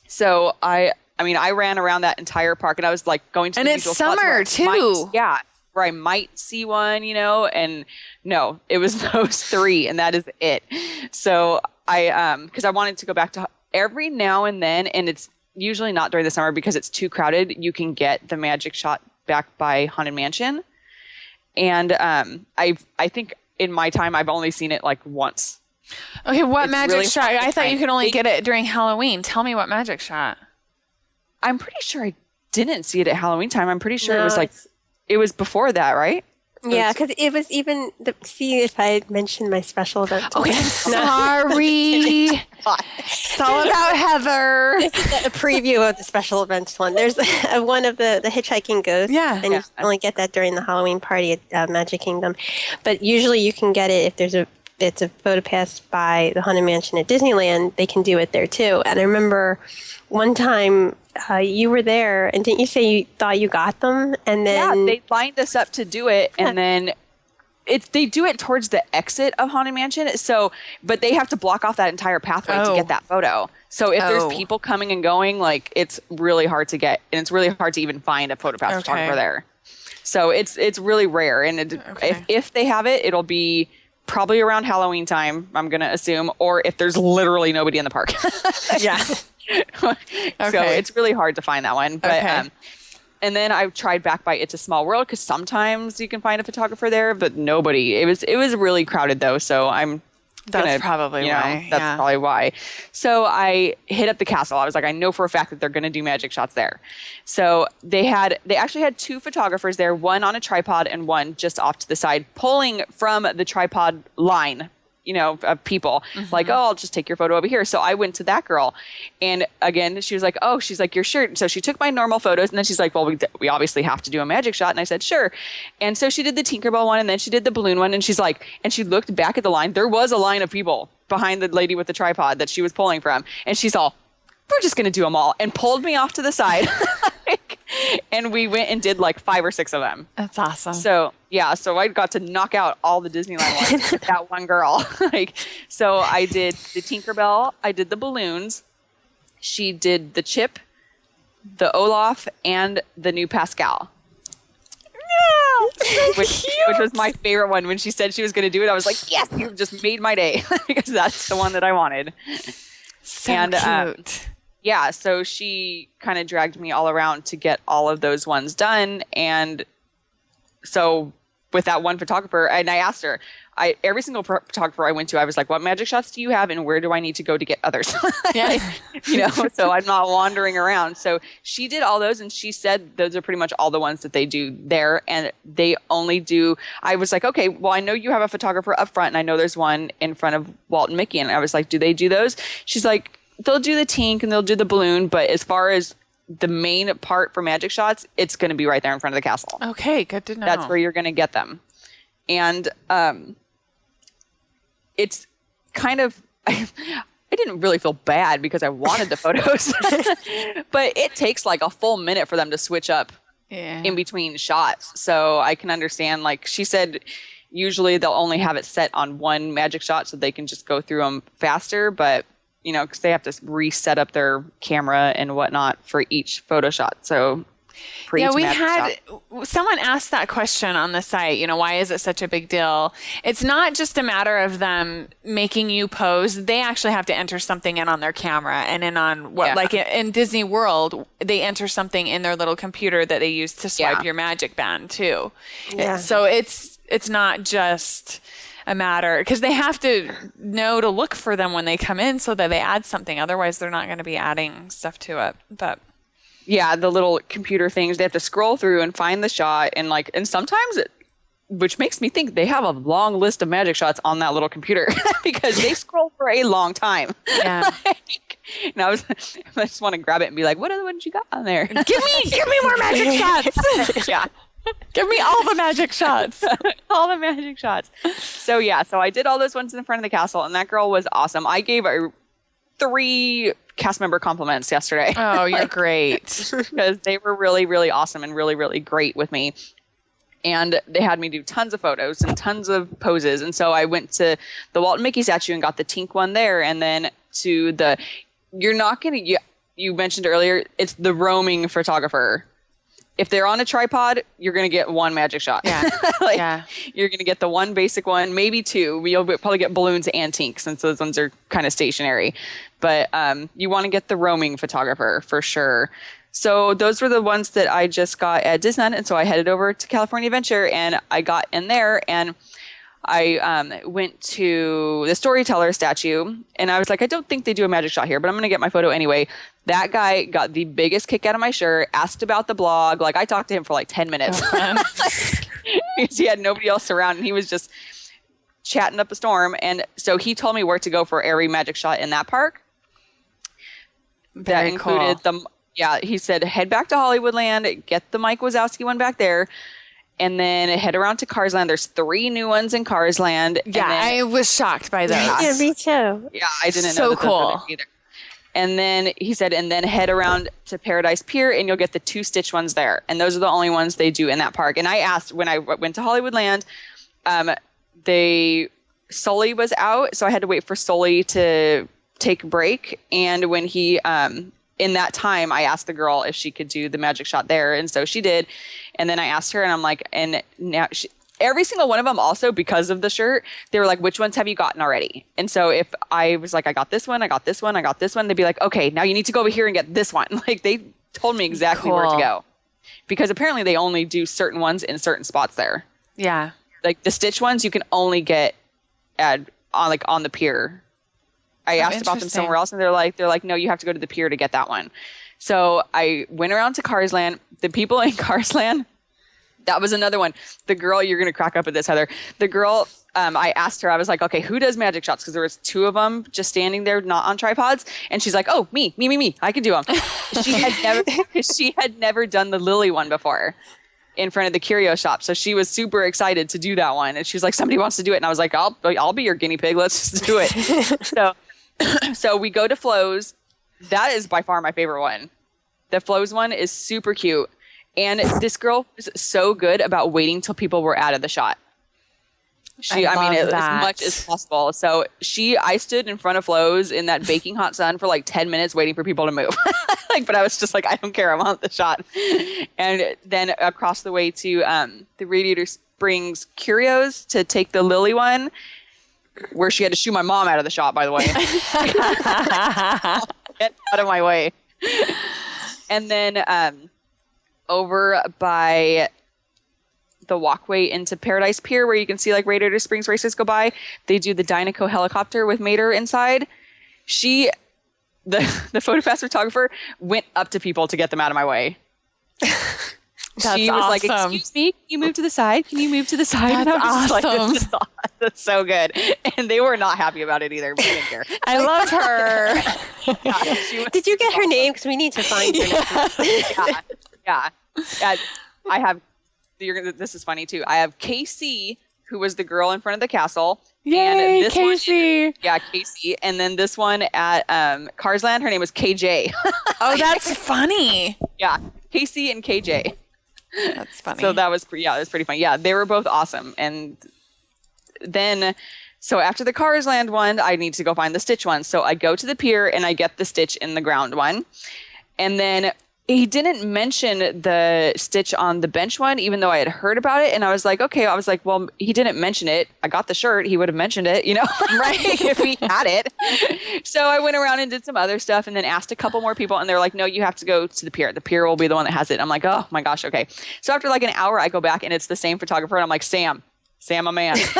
So I ran around that entire park, and I was like going to the usual spots. And it's summer too. Where I might see one, and no, it was those 3, and that is it. So because I wanted to go back to every now and then, and it's usually not during the summer because it's too crowded, you can get the magic shot back by Haunted Mansion. And I think in my time, I've only seen it like once. Okay, what It's magic really shot? hard to I thought you find. could only get it during Halloween. Tell me what magic shot. I'm pretty sure I didn't see it at Halloween time. I'm pretty sure No, it was like, it was before that, right? Yeah, because it was even see if I had mentioned my special event. Okay, I'm sorry. It's all about Heather. This is a preview of the special events one. There's one of the hitchhiking ghosts. Yeah. And you only get that during the Halloween party at Magic Kingdom. But usually you can get it if it's a PhotoPass by the Haunted Mansion at Disneyland. They can do it there too. And I remember one time you were there, and didn't you say you thought you got them? And then they lined us up to do it, and then they do it towards the exit of Haunted Mansion. So, but they have to block off that entire pathway to get that photo. So if there's people coming and going, like it's really hard to get, and it's really hard to even find a PhotoPass photographer there. So it's really rare, and if they have it, it'll be probably around Halloween time, I'm going to assume, or if there's literally nobody in the park. Yeah. So it's really hard to find that one. But and then I tried back by It's a Small World, because sometimes you can find a photographer there, but nobody. It was really crowded though, so that's probably why. So I hit up the castle. I was like, I know for a fact that they're going to do magic shots there. So they actually had 2 photographers there, one on a tripod and one just off to the side, pulling from the tripod line, of people. Like, I'll just take your photo over here. So I went to that girl, and again, she was like, you're sure? So she took my normal photos, and then she's like, well, we obviously have to do a magic shot. And I said, sure. And so she did the Tinkerbell one, and then she did the balloon one, and she's like, and she looked back at the line. There was a line of people behind the lady with the tripod that she was pulling from. And she's all, we're just going to do them all, and pulled me off to the side. And we went and did like 5 or 6 of them. That's awesome. So I got to knock out all the Disneyland ones with that one girl. So I did the Tinkerbell, I did the balloons, she did the Chip, the Olaf, and the new Pascal. Which was my favorite one. When she said she was going to do it, I was like, yes, you just made my day, because that's the one that I wanted. So cute. So she kind of dragged me all around to get all of those ones done. And so with that one photographer, and I asked her, every single photographer I went to, I was like, what magic shots do you have, and where do I need to go to get others? So I'm not wandering around. So she did all those, and she said those are pretty much all the ones that they do there. And they only do, I was like, okay, well, I know you have a photographer up front, and I know there's one in front of Walt and Mickey. And I was like, do they do those? She's like, they'll do the tink and they'll do the balloon, but as far as the main part for magic shots, it's going to be right there in front of the castle. Okay, good to know. That's where you're going to get them. And it's kind of, I didn't really feel bad because I wanted the photos, but it takes like a full minute for them to switch up in between shots. So I can understand, like she said, usually they'll only have it set on one magic shot so they can just go through them faster, but because they have to reset up their camera and whatnot for each photo shot. So we had someone asked that question on the site, why is it such a big deal? It's not just a matter of them making you pose. They actually have to enter something in on their camera, and in on like in Disney World, they enter something in their little computer that they use to swipe your magic band too. Yeah. So it's not just a matter, because they have to know to look for them when they come in so that they add something. Otherwise, they're not going to be adding stuff to it. But the little computer things, they have to scroll through and find the shot. And sometimes which makes me think they have a long list of magic shots on that little computer because they scroll for a long time. Yeah. And I just want to grab it and be like, what you got on there? Give me more magic shots. Yeah. Give me all the magic shots. All the magic shots. So I did all those ones in front of the castle, and that girl was awesome. I gave her 3 cast member compliments yesterday. Oh, you're great. Because they were really, really awesome and really, really great with me. And they had me do tons of photos and tons of poses. And so I went to the Walt and Mickey statue and got the Tink one there. And then to you mentioned earlier, it's the roaming photographer. If they're on a tripod, you're going to get 1 magic shot. Yeah. You're going to get the 1 basic one, maybe 2. You'll probably get balloons and Tink, since those ones are kind of stationary. But you want to get the roaming photographer for sure. So those were the ones that I just got at Disneyland. And so I headed over to California Adventure and I got in there and I went to the storyteller statue and I was like, I don't think they do a magic shot here, but I'm going to get my photo anyway. That guy got the biggest kick out of my shirt, asked about the blog. Like I talked to him for like 10 minutes because he had nobody else around and he was just chatting up a storm. And so he told me where to go for every magic shot in that park. That included he said, head back to Hollywoodland, get the Mike Wazowski one back there, and then head around to Cars Land. There's 3 new ones in Cars Land. Yeah, I was shocked by those. Yeah, me too. Yeah, I didn't know so that cool either. And then he said, and then head around to Paradise Pier, and you'll get the 2 Stitch ones there. And those are the only ones they do in that park. And I asked when I went to Hollywoodland, Sully was out, so I had to wait for Sully to take a break. And when he in that time, I asked the girl if she could do the magic shot there. And so she did. And then I asked her and I'm like, and now every single one of them also, because of the shirt, they were like, which ones have you gotten already? And so if I was like, I got this one, I got this one, I got this one, they'd be like, okay, now you need to go over here and get this one. Like they told me exactly where to go because apparently they only do certain ones in certain spots there. Yeah. Like the Stitch ones, you can only get on the pier. I asked about them somewhere else and they're like, no, you have to go to the pier to get that one. So I went around to Cars Land. The people in Cars Land, that was another one. The girl, you're going to crack up at this, Heather. The girl, I asked her, I was like, okay, who does magic shots? Because there was 2 of them just standing there, not on tripods. And she's like, oh, me. I can do them. She had never done the Lily one before in front of the curio shop. So she was super excited to do that one. And she was like, somebody wants to do it. And I was like, I'll be your guinea pig. Let's just do it. So we go to Flo's. That is by far my favorite one. The Flo's one is super cute. And this girl was so good about waiting till people were out of the shot. As much as possible. So I stood in front of Flo's in that baking hot sun for like 10 minutes waiting for people to move. But I was just like, I don't care. I want the shot. And then across the way to the Radiator Springs Curios to take the Lily one, where she had to shoo my mom out of the shot, by the way. Get out of my way. And then over by the walkway into Paradise Pier, where you can see like Radiator Springs racers go by, they do the Dynaco helicopter with Mater inside. The PhotoPass photographer went up to people to get them out of my way. She was like, excuse me, can you move to the side? Can you move to the side? That's awesome. Like, this is awesome. That's so good. And they were not happy about it either. But we didn't care. I love her. Did you get her name? Because we need to find her. Yeah. I have, this is funny too. I have KC, who was the girl in front of the castle. Yay, and this Casey. Casey. And then this one at Cars Land, her name was KJ. Oh, that's funny. Yeah, Casey and KJ. That's funny. So that was pretty fun. Yeah, they were both awesome. And then, so after the Cars Land one, I need to go find the Stitch one. So I go to the pier and I get the Stitch in the ground one. And then he didn't mention the Stitch on the bench one, even though I had heard about it. And I was like, okay. I was like, well, he didn't mention it. I got the shirt. He would have mentioned it, right? If he had it. So I went around and did some other stuff and then asked a couple more people. And they're like, no, you have to go to the pier. The pier will be the one that has it. I'm like, oh my gosh. Okay. So after like an hour, I go back and it's the same photographer. And I'm like, Sam, my man. It's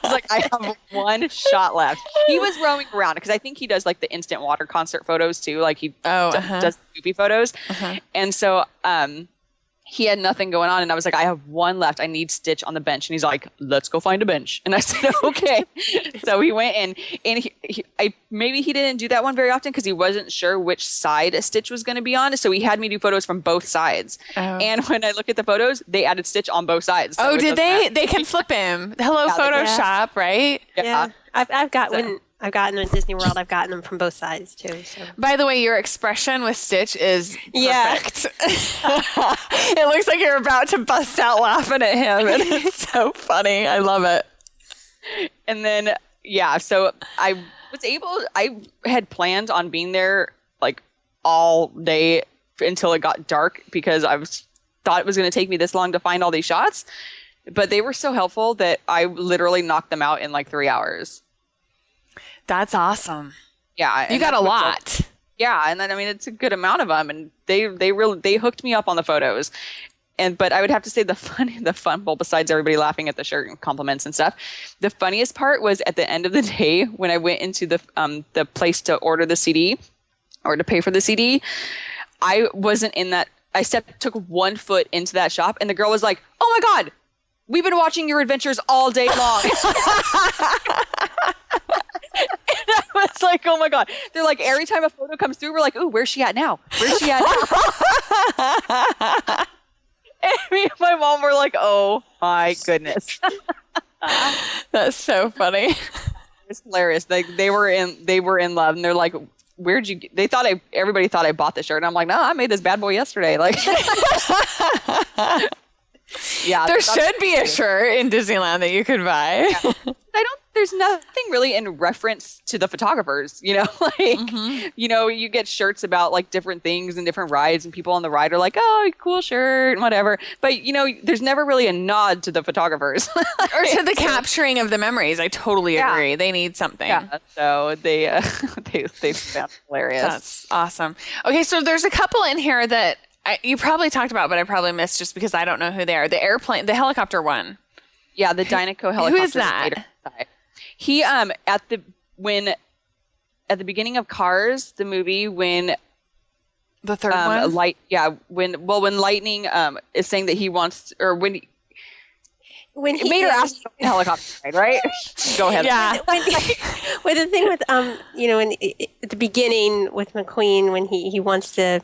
like, I have one shot left. He was roaming around because I think he does like the instant water concert photos too. Like he does goopy photos. And so he had nothing going on. And I was like, I have one left. I need Stitch on the bench. And he's like, let's go find a bench. And I said, okay. So we went in and maybe he didn't do that one very often because he wasn't sure which side a Stitch was going to be on. So he had me do photos from both sides. Oh. And when I look at the photos, they added Stitch on both sides. So did they? They can flip him. Hello, Photoshop, right? Yeah. I've gotten in Disney World, I've gotten them from both sides too. So. By the way, your expression with Stitch is perfect. It looks like you're about to bust out laughing at him, and it's so funny. I love it. And then, so I had planned on being there like all day until it got dark because I thought it was going to take me this long to find all these shots. But they were so helpful that I literally knocked them out in like 3 hours. That's awesome. Yeah. You got a lot. Yeah, and then I mean it's a good amount of them, and they hooked me up on the photos. But I would have to say the fun, well, besides everybody laughing at the shirt and compliments and stuff, the funniest part was at the end of the day when I went into the place to order the CD or to pay for the CD. I wasn't in that. I took 1 foot into that shop, and the girl was like, "Oh my God, we've been watching your adventures all day long." And I was like, "Oh my God!" They're like, every time a photo comes through, we're like, "Ooh, where's she at now? Where's she at now?" And me and my mom were like, "Oh my goodness." That's so funny. It's hilarious. Like they were in love, and they're like, "Where'd you?" Everybody thought I bought the shirt, and I'm like, "No, I made this bad boy yesterday." Like, yeah, there should be a shirt in Disneyland that you could buy. Yeah. There's nothing really in reference to the photographers, like, you get shirts about like different things and different rides, and people on the ride are like, "Oh, cool shirt," and whatever. But, there's never really a nod to the photographers. Or to the capturing of the memories. I totally agree. They need something. Yeah, so they found it hilarious. That's awesome. Okay, so there's a couple in here that you probably talked about, but I probably missed just because I don't know who they are. The helicopter one. Yeah, the Dynaco helicopter. Who is that? He at the beginning of Cars, the movie, when the third one, when Lightning is saying that he wants, or when he made her ask the helicopter ride, right? Go ahead. Yeah. Well, the thing with at the beginning with McQueen, when he wants to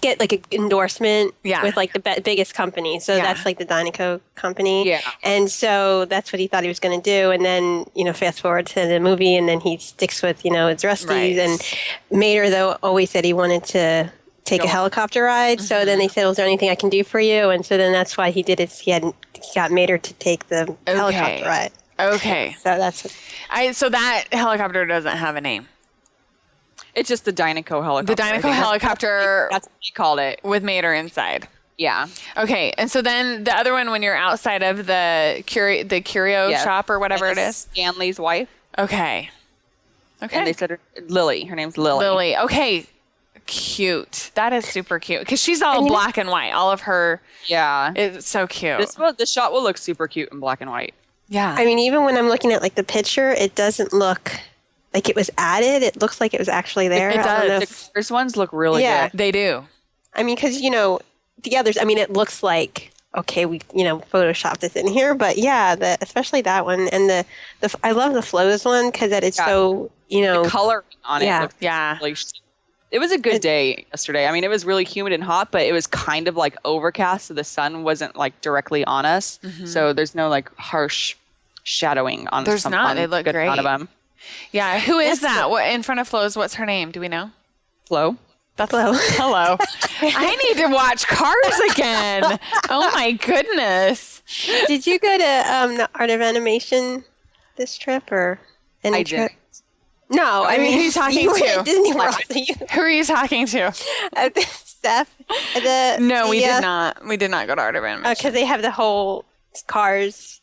get like an endorsement with like the biggest company. So that's like the Dynaco company. Yeah. And so that's what he thought he was going to do. And then, fast forward to the movie, and then he sticks with, it's Rusty's. Right. And Mater, though, always said he wanted to take a helicopter ride. Mm-hmm. So then they said, "Is there anything I can do for you?" And so then that's why he did it. He got Mater to take the helicopter ride. Okay. So that's so that helicopter doesn't have a name. It's just the Dynaco helicopter. The Dynaco helicopter. That's what you called it. With Mater inside. Yeah. Okay. And so then the other one, when you're outside of the curio shop or whatever it is. Stanley's wife. Okay. And they said Lily. Her name's Lily. Lily. Okay. Cute. That is super cute. Because she's all black and white. All of her. Yeah. It's so cute. This shot will look super cute in black and white. Yeah. I mean, even when I'm looking at like the picture, it doesn't look like it was added. It looks like it was actually there. It does. The Cars ones look really good. They do. I mean, because, the others, I mean, it looks like, okay, we, photoshopped this in here. But yeah, especially that one. And I love the flows one because that it's so, The color on it looks really it was a good day yesterday. I mean, it was really humid and hot, but it was kind of like overcast. So the sun wasn't like directly on us. Mm-hmm. So there's no like harsh shadowing on There's not. It looked great. Of them. Yeah, who is that? What in front of Flo's? What's her name? Do we know? Flo. That's Flo. Hello. I need to watch Cars again. Oh my goodness. Did you go to the Art of Animation this trip or any trip? No, I mean, who are you talking to? Disney World. Who are you talking to? Steph. We did not. We did not go to Art of Animation. Because they have the whole Cars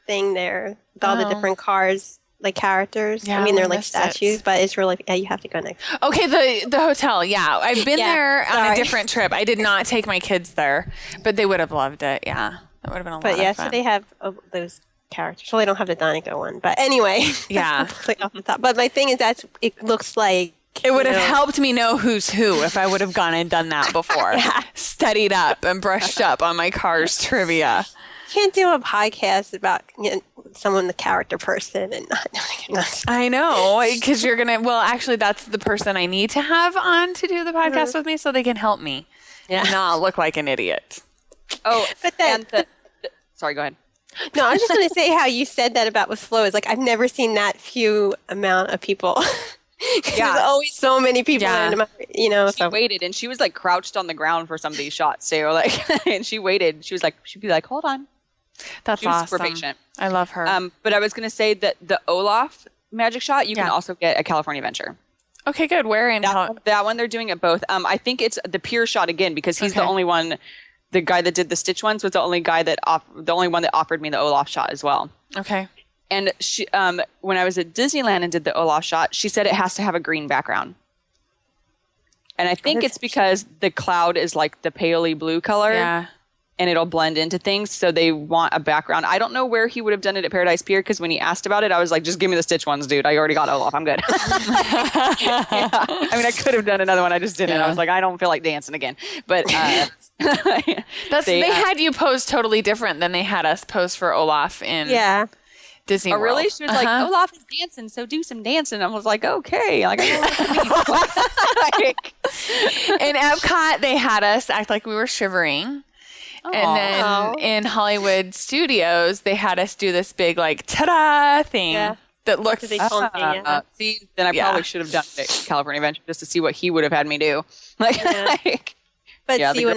thing there with all the different Cars. Like characters. Yeah, I mean, they're like statues, but it's really, you have to go next. Okay, the hotel. Yeah, I've been there on a different trip. I did not take my kids there, but they would have loved it. Yeah, that would have been a lot of fun. So they have those characters. Well, they don't have the Dynaco one, but anyway. Yeah. Off the top. But my thing is it looks like it would have helped me know who's who if I would have gone and done that before. Studied up and brushed up on my Cars trivia. Can't do a podcast about someone, the character person, and not. I know, because you're gonna. Well, actually, that's the person I need to have on to do the podcast with me, so they can help me and not look like an idiot. Oh, but then sorry, go ahead. No, I was just going to say how you said that about with Flo. Is like I've never seen that few amount of people. There's always so many people. She waited, and she was like crouched on the ground for some of these shots too. Like, and she waited. She'd be like, "Hold on." That's she was awesome. Super patient. I love her. But I was going to say that the Olaf magic shot, you can also get at California Adventure. Okay, good. Where in that one? They're doing it both. I think it's the Pier shot again because he's the only one. The guy that did the Stitch ones was the only one that offered me the Olaf shot as well. Okay. And she, when I was at Disneyland and did the Olaf shot, she said it has to have a green background. And I think it's because the cloud is like the paley blue color. Yeah. And it'll blend into things. So they want a background. I don't know where he would have done it at Paradise Pier, because when he asked about it, I was like, just give me the Stitch ones, dude. I already got Olaf. I'm good. Yeah. I mean, I could have done another one. I just didn't. I was like, I don't feel like dancing again. But they had you pose totally different than they had us pose for Olaf in Disney World. Oh, really? She was like, Olaf is dancing, so do some dancing. I was like, okay. Like, I know what you mean. In Epcot, they had us act like we were shivering. And then in Hollywood Studios, they had us do this big, like, ta-da thing that looked... See, then I probably should have done it at California Adventure just to see what he would have had me do. Like, but see, when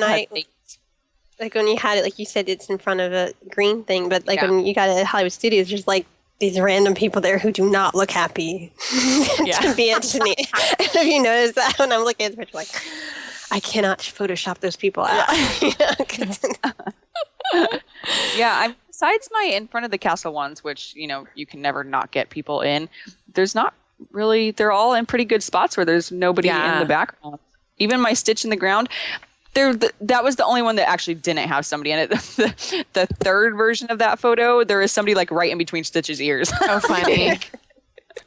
you had it, like you said, it's in front of a green thing, but like when you got it at Hollywood Studios, there's like these random people there who do not look happy to be at Disney. If you notice that when I'm looking at the picture, like... I cannot Photoshop those people out. Besides my in front of the castle ones, which, you know, you can never not get people in, there's not really, they're all in pretty good spots where there's nobody in the background. Even my Stitch in the Ground, that was the only one that actually didn't have somebody in it. The third version of that photo, there is somebody like right in between Stitch's ears. Oh, funny.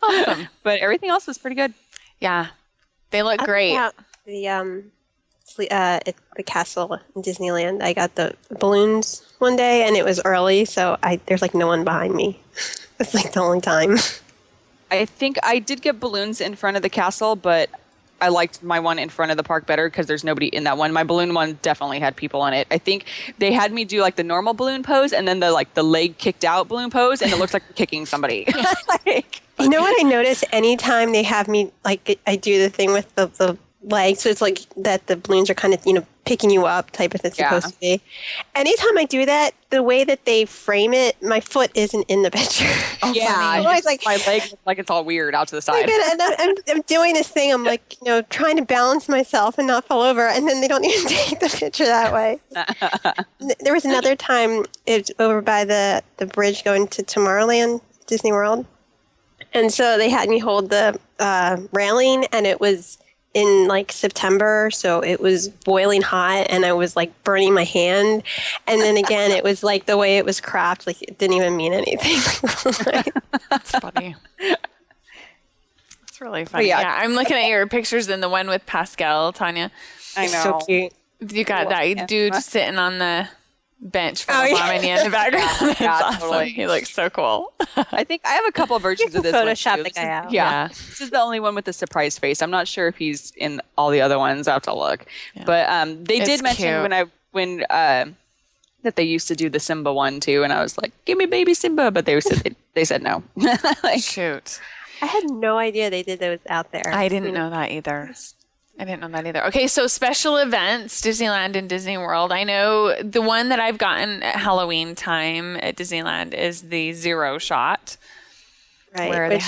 Awesome. But everything else was pretty good. Yeah. They look great. At the castle in Disneyland, I got the balloons one day, and it was early, so there's like no one behind me. It's like the only time. I think I did get balloons in front of the castle, but I liked my one in front of the park better because there's nobody in that one. My balloon one definitely had people in it. I think they had me do like the normal balloon pose and then the leg kicked out balloon pose, and it looks like you're kicking somebody. You know what I notice? Anytime they have me, like, I do the thing with the leg, so it's like that the balloons are kind of, you know, picking you up type of it's supposed to be. Anytime I do that, the way that they frame it, my foot isn't in the picture. Oh, yeah. I'm always like, my leg looks like it's all weird out to the side. And I'm doing this thing. I'm like, you know, trying to balance myself and not fall over, and then they don't even take the picture that way. There was another time, it's over by the bridge going to Tomorrowland, Disney World. And so they had me hold the railing, and it was in like September, so it was boiling hot, and I was like burning my hand. And then again, it was like the way it was cropped, like it didn't even mean anything. That's funny. It's really funny. Yeah, I'm looking at your pictures in the one with Pascal, Tanya. I know. So cute. You got that dude sitting on the bench from the mom in the background. That's awesome. Totally. He looks so cool. I think I have a couple versions of this Photoshop the guy out. Yeah. This is the only one with the surprise face. I'm not sure if he's in all the other ones. I have to look. Yeah. But they did mention when that they used to do the Simba one too, and I was like, "Give me baby Simba," but they said no. Shoot. I had no idea they did those out there. I didn't know that either. Okay, so special events, Disneyland and Disney World. I know the one that I've gotten at Halloween time at Disneyland is the Zero shot. Right, which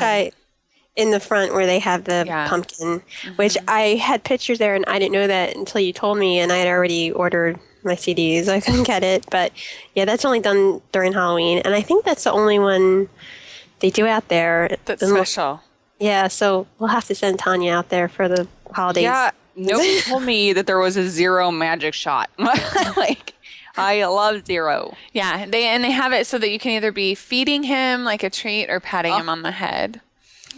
in the front where they have the pumpkin, which I had pictures there, and I didn't know that until you told me, and I had already ordered my CDs. I couldn't get it, but yeah, that's only done during Halloween, and I think that's the only one they do out there. That's special. Yeah, so we'll have to send Tanya out there for the holidays. Yeah, nobody told me that there was a Zero magic shot. Like, I love Zero. Yeah, they have it so that you can either be feeding him like a treat or patting him on the head.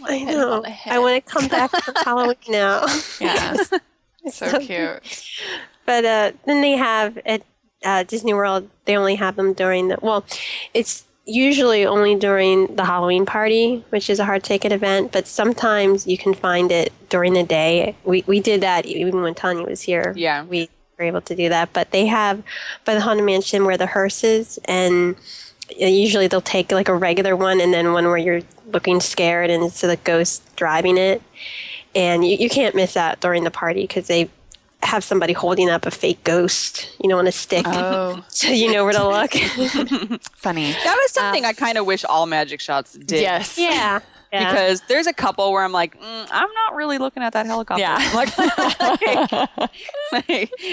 I know. I want to come back for Halloween now. Yeah, so cute. But then they have at Disney World, they only have them during it's usually only during the Halloween party, which is a hard ticket event, but sometimes you can find it during the day. We did that even when Tanya was here. Yeah. We were able to do that. But they have by the Haunted Mansion where the hearse is, and usually they'll take like a regular one and then one where you're looking scared and it's the ghost driving it. And you can't miss that during the party because they have somebody holding up a fake ghost, on a stick. Oh. So you know where to look. Funny. That was something I kind of wish all magic shots did. Yes. Yeah. Because there's a couple where I'm like, I'm not really looking at that helicopter. Yeah.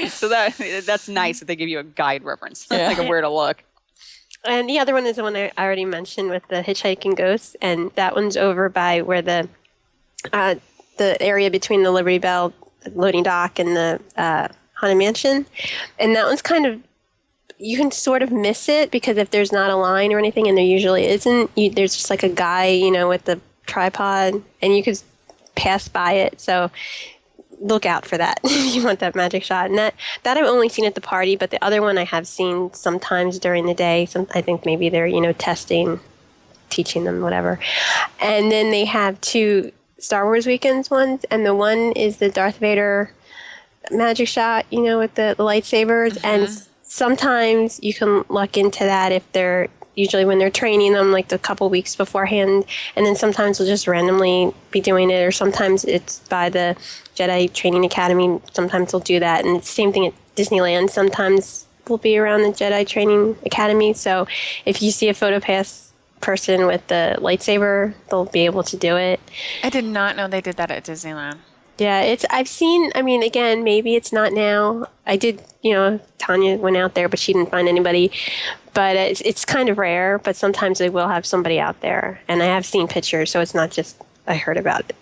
So that's nice that they give you a guide reference, yeah. like of where to look. And the other one is the one I already mentioned with the hitchhiking ghosts, and that one's over by where the area between the Liberty Bell loading dock and the Haunted Mansion. And that one's kind of, you can sort of miss it because if there's not a line or anything, and there usually isn't, there's just like a guy, with the tripod, and you could pass by it. So look out for that if you want that magic shot. And that I've only seen at the party, but the other one I have seen sometimes during the day. I think maybe they're, testing, teaching them, whatever. And then they have 2 Star Wars Weekends ones, and the one is the Darth Vader magic shot, with the lightsabers. Mm-hmm. And sometimes you can look into that if they're usually when they're training them like a couple weeks beforehand, and then sometimes we'll just randomly be doing it, or sometimes it's by the Jedi Training Academy. Sometimes they'll do that, and it's the same thing at Disneyland. Sometimes we'll be around the Jedi Training Academy, so if you see a PhotoPass person with the lightsaber, they'll be able to do it. I did not know they did that at Disneyland. Yeah, I've seen, again, maybe it's not now. I did, Tanya went out there, but she didn't find anybody. But it's kind of rare, but sometimes they will have somebody out there. And I have seen pictures, so it's not just I heard about it.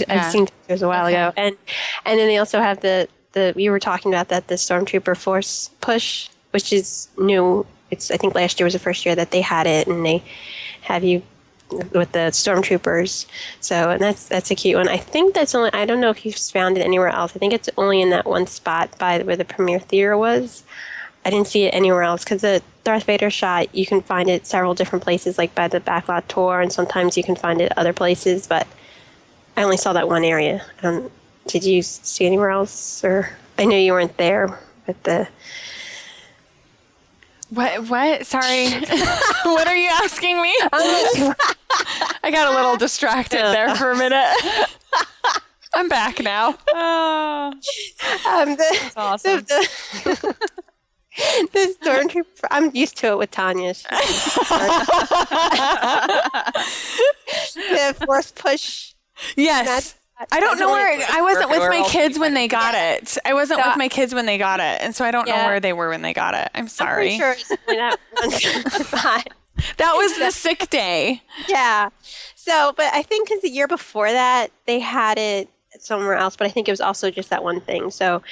I've seen pictures a while ago. And then they also have the we were talking about that, the Stormtrooper Force Push, which is new. I think last year was the first year that they had it, and they have you with the stormtroopers. So, and that's a cute one. I think that's only, I don't know if you've found it anywhere else. I think it's only in that one spot by where the Premier Theater was. I didn't see it anywhere else because the Darth Vader shot, you can find it several different places, like by the Backlot Tour, and sometimes you can find it other places, but I only saw that one area. Did you see anywhere else? Or I know you weren't there with the... What? Sorry. What are you asking me? I got a little distracted there for a minute. I'm back now. That's awesome. The stormtrooper, I'm used to it with Tanya. The Force Push. Yes. I don't know where, I wasn't with my kids when they got it. And so I don't know where they were when they got it. I'm sorry. I'm sure it's only that one spot. That was the sick day. Yeah. So, but I think because the year before that, they had it somewhere else, but I think it was also just that one thing. So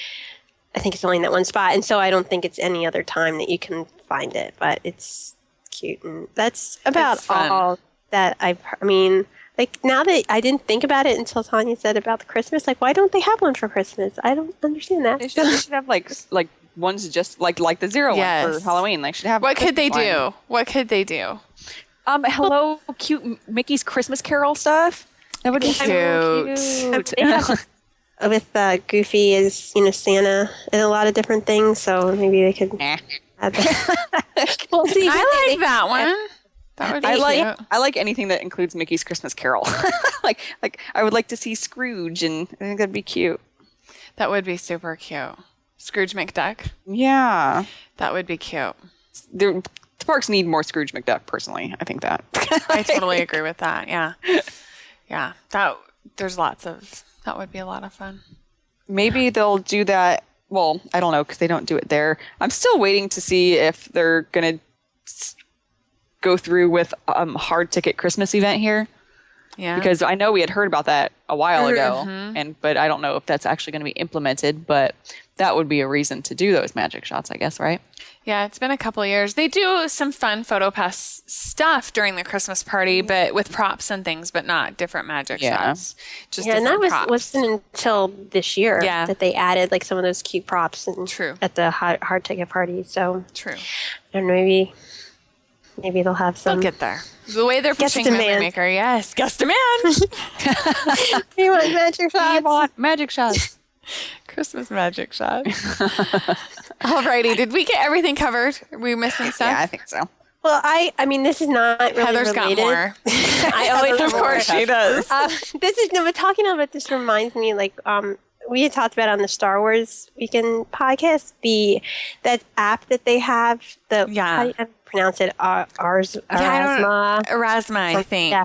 I think it's only in that one spot. And so I don't think it's any other time that you can find it, but it's cute. And that's about all that I've heard. Like, now that I didn't think about it until Tanya said about the Christmas, like, why don't they have one for Christmas? I don't understand that. They should have like ones just like the zero one for Halloween. They should have. What could they do? Hello, cute Mickey's Christmas Carol stuff. That would be cute. They have, with Goofy as Santa and a lot of different things, so maybe they could. Add that. We'll see. I like that one. That would be cute. I like anything that includes Mickey's Christmas Carol. like I would like to see Scrooge, and I think that'd be cute. That would be super cute. Scrooge McDuck. Yeah, that would be cute. The parks need more Scrooge McDuck. Personally, I think that. I totally agree with that. Yeah. There's lots of. That would be a lot of fun. Maybe they'll do that. Well, I don't know because they don't do it there. I'm still waiting to see if they're gonna go through with hard ticket Christmas event here. Yeah. Because I know we had heard about that a while ago, but I don't know if that's actually going to be implemented, but that would be a reason to do those magic shots, I guess, right? Yeah, it's been a couple of years. They do some fun PhotoPass stuff during the Christmas party, but with props and things, but not different magic shots. Just and that wasn't until this year that they added like some of those cute props at the hard ticket party. So true. I don't know, maybe they'll have some. They'll get there. The way they're pushing Memory Maker, yes. Guest demand. You want magic shots? You want magic shots. Christmas magic shot. Alrighty. Did we get everything covered? Are we missing stuff? Yeah, I think so. Well, I mean, this is not really Heather's related. got more. I always of course she does. But talking about this reminds me, we had talked about on the Star Wars Weekend podcast, that app that they have, how do you pronounce it? Erasma, I think. Yeah.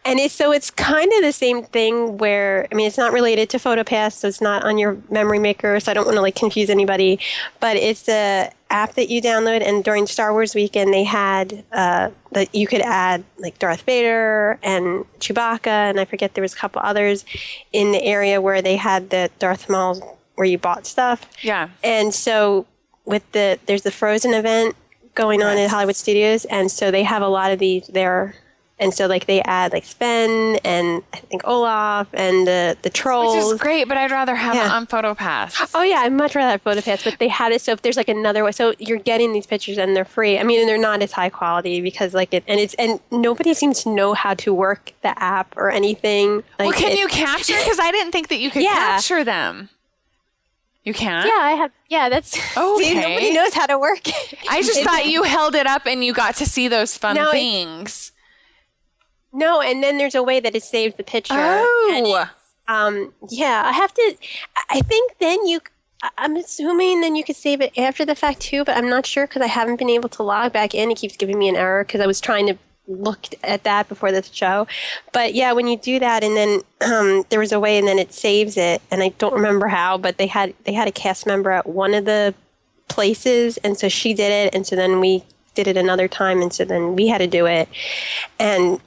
And it's kind of the same thing where, I mean, it's not related to PhotoPass, so it's not on your memory maker, so I don't want to like confuse anybody, but it's a app that you download, and during Star Wars weekend they had that you could add like Darth Vader and Chewbacca, and I forget there was a couple others in the area where they had the Darth Maul where you bought stuff. Yeah. And so there's the Frozen event going on at Hollywood Studios, and so they have a lot of these there. And so, like, they add, like, Sven and I think Olaf and the trolls. Which is great, but I'd rather have it on PhotoPass. Oh, yeah, I'd much rather have PhotoPass. But they had it, so if there's, like, another way. So you're getting these pictures and they're free. I mean, and they're not as high quality because, like, and nobody seems to know how to work the app or anything. Like, well, can you capture? Because I didn't think that you could capture them. You can? Yeah, I have. Yeah, that's. Okay. See, nobody knows how to work it. I just thought you held it up and you got to see those fun things. No, and then there's a way that it saves the picture. Oh. Yeah, I have to. I think then I'm assuming then you could save it after the fact too, but I'm not sure because I haven't been able to log back in. It keeps giving me an error because I was trying to look at that before the show. But yeah, when you do that, and then there was a way, and then it saves it, and I don't remember how, but they had a cast member at one of the places, and so she did it, and so then we did it another time, and so then we had to do it, and.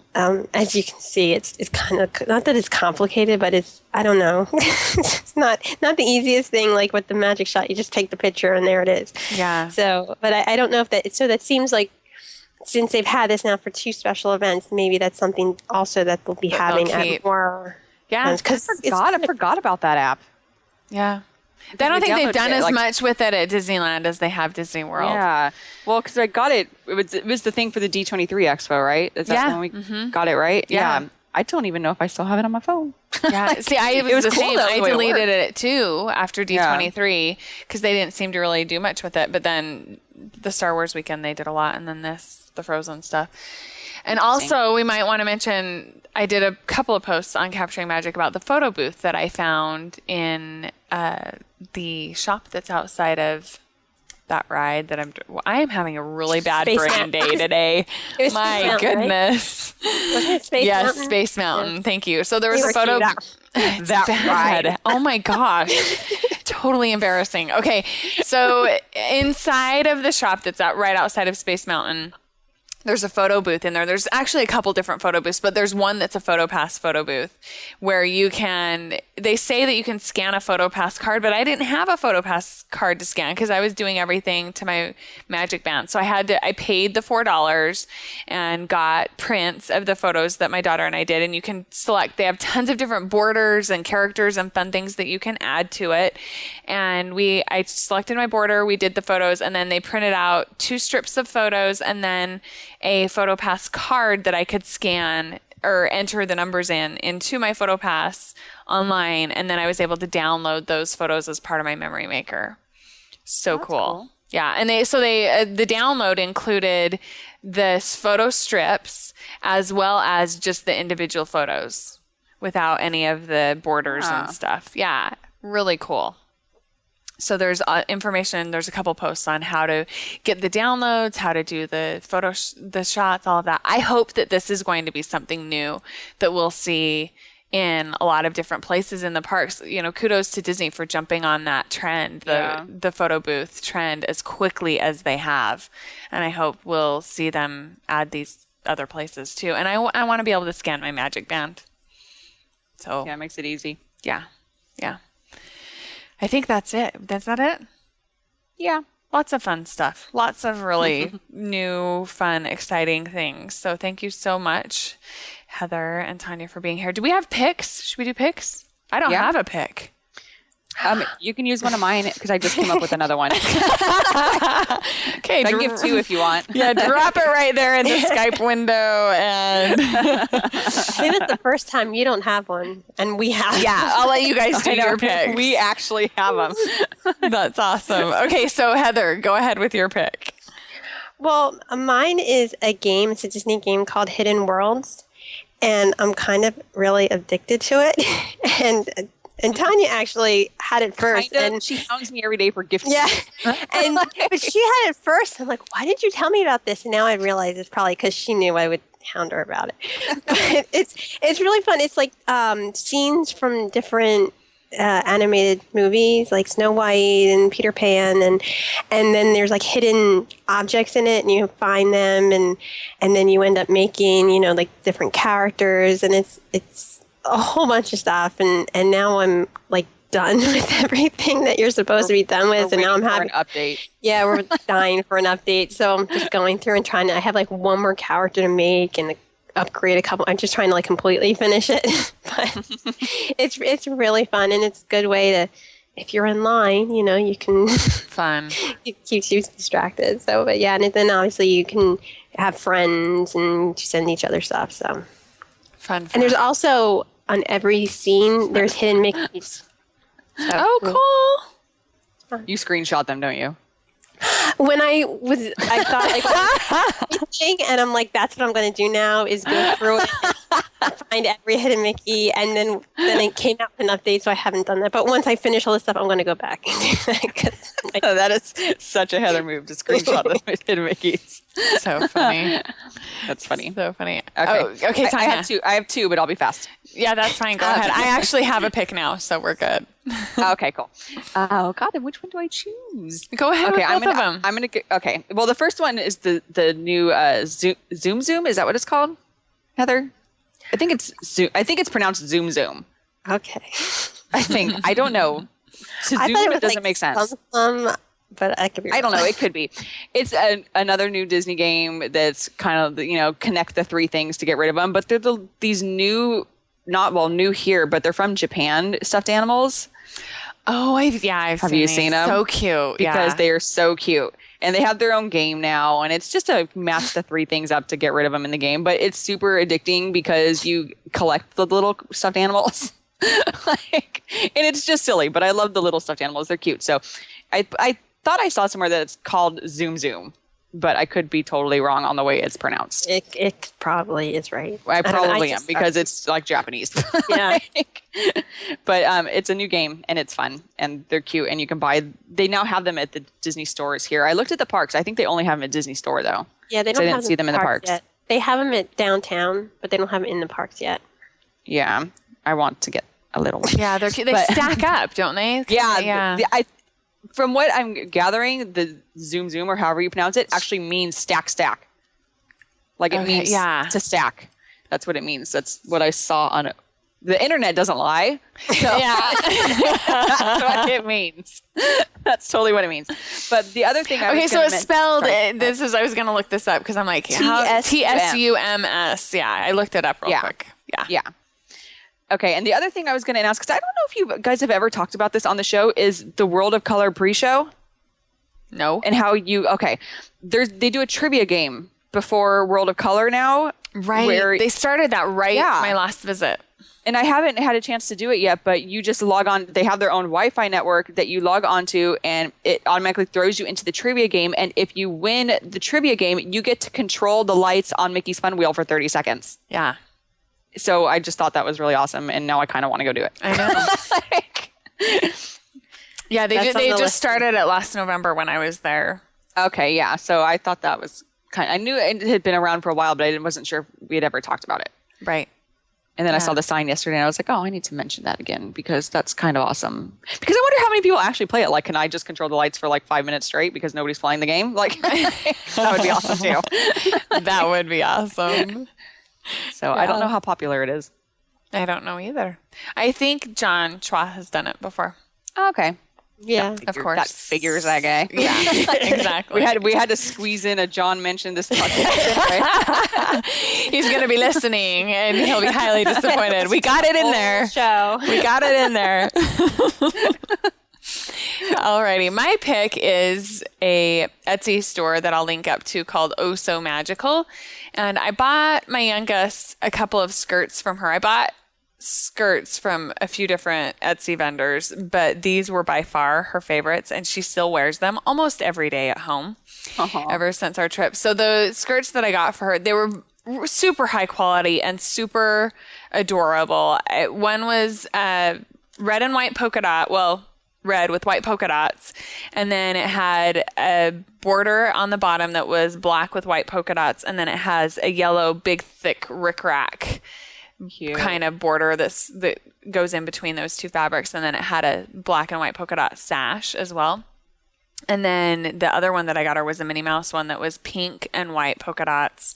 As you can see, it's kind of, not that it's complicated, but I don't know. It's not the easiest thing, like with the magic shot. You just take the picture and there it is. Yeah. So, but I don't know if that seems like, since they've had this now for 2 special events, maybe that's something also that they'll be having at more. Yeah. Because I forgot about that app. Yeah. I don't think they've done as much with it at Disneyland as they have Disney World. Yeah. Well, because I got it. It was the thing for the D23 Expo, right? Is that when we got it, right? Yeah. I don't even know if I still have it on my phone. Yeah. See, it was the cool same. though, I deleted it too after D23 because they didn't seem to really do much with it. But then the Star Wars weekend, they did a lot. And then the Frozen stuff. And also, we might want to mention, I did a couple of posts on Capturing Magic about the photo booth that I found in the shop that's outside that ride that I am having a really bad brain day today. My goodness. Wasn't it Space Mountain? Space Mountain. Yeah. Thank you. So there was a photo. That ride. Oh my gosh. Totally embarrassing. Okay. So inside of the shop that's right outside of Space Mountain, there's a photo booth in there. There's actually a couple different photo booths, but there's one that's a PhotoPass photo booth where they say that you can scan a PhotoPass card, but I didn't have a PhotoPass card to scan because I was doing everything to my Magic Band. So I paid the $4 and got prints of the photos that my daughter and I did. And you can select, they have tons of different borders and characters and fun things that you can add to it. And I selected my border, we did the photos, and then they printed out 2 strips of photos and then a PhotoPass card that I could scan or enter the numbers into my PhotoPass online, and then I was able to download those photos as part of my memory maker. So cool. Yeah, and the download included the photo strips as well as just the individual photos without any of the borders and stuff. Yeah, really cool. So there's information, there's a couple posts on how to get the downloads, how to do the the shots, all of that. I hope that this is going to be something new that we'll see in a lot of different places in the parks. You know, kudos to Disney for jumping on that trend, the photo booth trend as quickly as they have. And I hope we'll see them add these other places too. And I want to be able to scan my Magic Band. So yeah, it makes it easy. Yeah. Yeah. I think that's it. That's not it? Yeah. Lots of fun stuff. Lots of really new, fun, exciting things. So thank you so much, Heather and Tanya, for being here. Do we have picks? Should we do picks? I don't have a pick. You can use one of mine because I just came up with another one. Okay, I can give 2 if you want. Yeah, drop it right there in the Skype window. And maybe it's the first time you don't have one, and we have. Yeah, I'll let you guys do your pick. We actually have them. That's awesome. Okay, so Heather, go ahead with your pick. Well, mine is a game. It's a Disney game called Hidden Worlds, and I'm kind of really addicted to it. And Tanya actually had it first. And she hounds me every day for gifting. Yeah. But she had it first. I'm like, why did you tell me about this? And now I realize it's probably because she knew I would hound her about it. But it's really fun. It's like scenes from different animated movies, like Snow White and Peter Pan, and then there's like hidden objects in it, and you find them, and then you end up making, you know, like different characters, and it's a whole bunch of stuff, and now I'm like done with everything that you're supposed to be done with, and now I'm having an update. Yeah, we're dying for an update, so I'm just going through and trying to. I have like one more character to make and upgrade a couple. I'm just trying to like completely finish it, but it's really fun, and it's a good way to, if you're in line, you know, you can fun. It keeps you distracted. So, but yeah, and then obviously you can have friends and send each other stuff. So fun. And there's also on every scene there's hidden Mickeys. So, cool. You screenshot them, don't you? When I thought like, and I'm like, that's what I'm going to do now is go through it and find every hidden Mickey, and then it came out with an update, so I haven't done that. But once I finish all this stuff, I'm going to go back and do that. Oh, that is such a Heather move to screenshot the hidden Mickeys. So funny. That's funny. So funny. Okay, okay, Tanya. I have two, but I'll be fast. Yeah, that's fine. Go ahead. I actually have a pick now, so we're good. Okay, cool. Oh God, then which one do I choose? Go ahead. Okay, with both of them. I'm gonna. Okay, well, the first one is the new Zoom. Is that what it's called, Heather? I think it's Zoom. I think it's pronounced Zoom. Okay. I think. I don't know. To I Zoom, thought it doesn't like make sense. But I could be wrong. I don't know. It could be. It's another new Disney game that's kind of, you know, connect the three things to get rid of them. But they're these new, new here, but they're from Japan stuffed animals. Oh, I've Have you seen them? So cute. Because they are so cute. And they have their own game now. And it's just to match the three things up to get rid of them in the game. But it's super addicting because you collect the little stuffed animals. And it's just silly. But I love the little stuffed animals. They're cute. So I thought I saw somewhere that it's called Zoom. But I could be totally wrong on the way it's pronounced. It probably is right. I probably am because it's like Japanese. Yeah. But it's a new game and it's fun and they're cute and you can buy. They now have them at the Disney stores here. I looked at the parks. I think they only have them at Disney Store though. Yeah, they don't. So I didn't see them in the parks yet. They have them at downtown, but they don't have them in the parks yet. Yeah, I want to get a little one. Yeah, they're cute. They stack up, don't they? Yeah. From what I'm gathering, the Zoom or however you pronounce it actually means stack. Like it means to stack. That's what it means. That's what I saw on it. The internet doesn't lie. So that's what it means. That's totally what it means. But the other thing I was so it's spelled, I was going to look this up because I'm like, T-S-U-M-S. Yeah, I looked it up real quick. Yeah. Okay, and the other thing I was going to ask, because I don't know if you guys have ever talked about this on the show, is the World of Color pre-show. No. And how they do a trivia game before World of Color now. Right. They started that my last visit. And I haven't had a chance to do it yet, but you just log on. They have their own Wi-Fi network that you log onto, and it automatically throws you into the trivia game. And if you win the trivia game, you get to control the lights on Mickey's Fun Wheel for 30 seconds. Yeah. So I just thought that was really awesome, and now I kind of want to go do it. I know. Yeah, they just started it last November when I was there. Okay, yeah. So I thought that was I knew it had been around for a while, but I wasn't sure if we had ever talked about it. Right. And then I saw the sign yesterday, and I was like, oh, I need to mention that again because that's kind of awesome. Because I wonder how many people actually play it. Like, can I just control the lights for like 5 minutes straight because nobody's playing the game? Like, that would be awesome too. That would be awesome. So I don't know how popular it is. I don't know either. I think John Chua has done it before. Oh, okay. Yeah, of course. That figures that guy. Yeah, exactly. We had to squeeze in a John mentioned this podcast. Right? He's going to be listening, and he'll be highly disappointed. We got it in there. We got it in there. Alrighty, my pick is a Etsy store that I'll link up to called Oh So Magical, and I bought my youngest a couple of skirts from her. I bought skirts from a few different Etsy vendors, but these were by far her favorites, and she still wears them almost every day at home ever since our trip. So the skirts that I got for her, they were super high quality and super adorable. One was red and white polka dot. Well, red with white polka dots. And then it had a border on the bottom that was black with white polka dots. And then it has a yellow, big, thick rickrack kind of border that goes in between those two fabrics. And then it had a black and white polka dot sash as well. And then the other one that I got her was a Minnie Mouse one that was pink and white polka dots.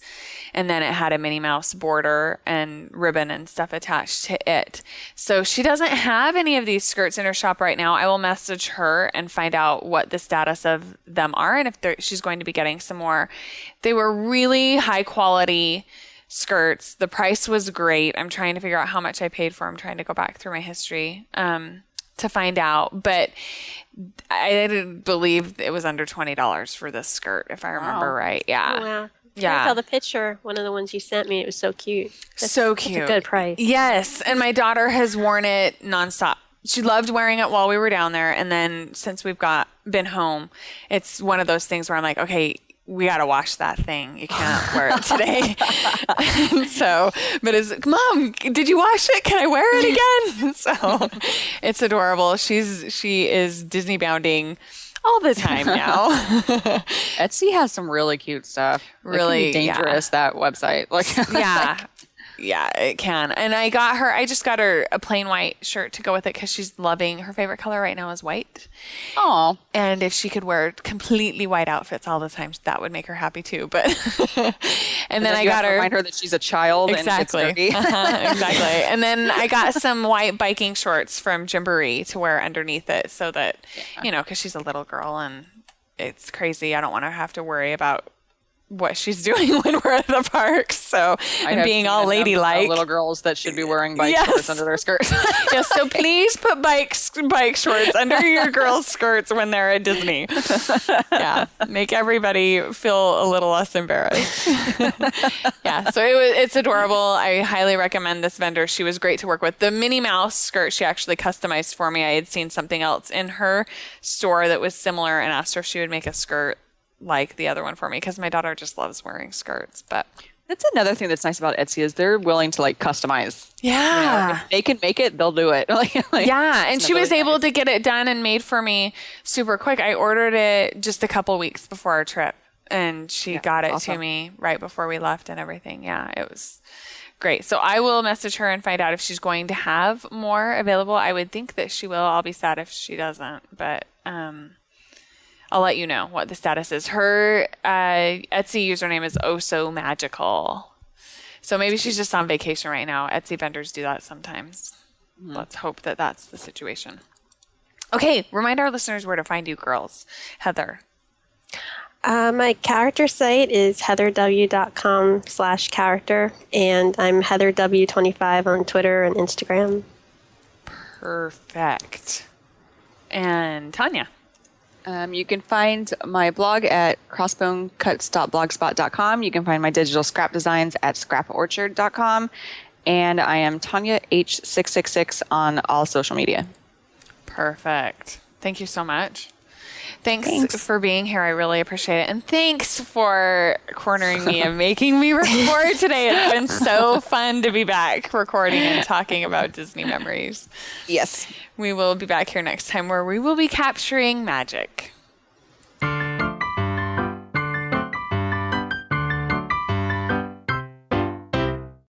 And then it had a Minnie Mouse border and ribbon and stuff attached to it. So she doesn't have any of these skirts in her shop right now. I will message her and find out what the status of them are and if she's going to be getting some more. They were really high quality skirts. The price was great. I'm trying to figure out how much I paid for them. I'm trying to go back through my history to find out. But I didn't believe it was under $20 for this skirt, if I remember right. Yeah. Oh, wow. Yeah. I saw the picture, one of the ones you sent me. It was so cute. So cute. That's a good price. Yes. And my daughter has worn it nonstop. She loved wearing it while we were down there. And then since we've been home, it's one of those things where I'm like, okay, we got to wash that thing. You can't wear it today. But it's, Mom, did you wash it? Can I wear it again? So it's adorable. She is Disney bounding all the time now. Etsy has some really cute stuff. Really it can be dangerous, that website. Like, yeah. Yeah, it can. And I just got her a plain white shirt to go with it because she's loving, her favorite color right now is white. Oh. And if she could wear completely white outfits all the time, that would make her happy too. But and then I got her, remind her that she's a child. Exactly. And it's dirty. Exactly. And then I got some white biking shorts from Gymboree to wear underneath it so that, because she's a little girl and it's crazy. I don't want to have to worry about what she's doing when we're at the park. So, and being all ladylike. Little girls that should be wearing bike shorts under their skirts. Yes, so please put bike shorts under your girls' skirts when they're at Disney. Yeah, make everybody feel a little less embarrassed. Yeah, so it's adorable. I highly recommend this vendor. She was great to work with. The Minnie Mouse skirt she actually customized for me. I had seen something else in her store that was similar and asked her if she would make a skirt like the other one for me because my daughter just loves wearing skirts. But that's another thing that's nice about Etsy is they're willing to customize. Yeah. If they can make it, they'll do it. Yeah. And she was able to get it done and made for me super quick. I ordered it just a couple weeks before our trip and she got it to me right before we left and everything. Yeah. It was great. So I will message her and find out if she's going to have more available. I would think that she will. I'll be sad if she doesn't, but, I'll let you know what the status is. Her Etsy username is Oh So Magical. So maybe she's just on vacation right now. Etsy vendors do that sometimes. Mm-hmm. Let's hope that that's the situation. Okay, remind our listeners where to find you girls. Heather. My character site is heatherw.com/character, and I'm HeatherW25 on Twitter and Instagram. Perfect. And Tanya. You can find my blog at crossbonecuts.blogspot.com. You can find my digital scrap designs at scraporchard.com. And I am Tanya H666 on all social media. Perfect. Thank you so much. Thanks for being here. I really appreciate it. And thanks for cornering me and making me record today. It's been so fun to be back recording and talking about Disney memories. Yes. We will be back here next time where we will be capturing magic.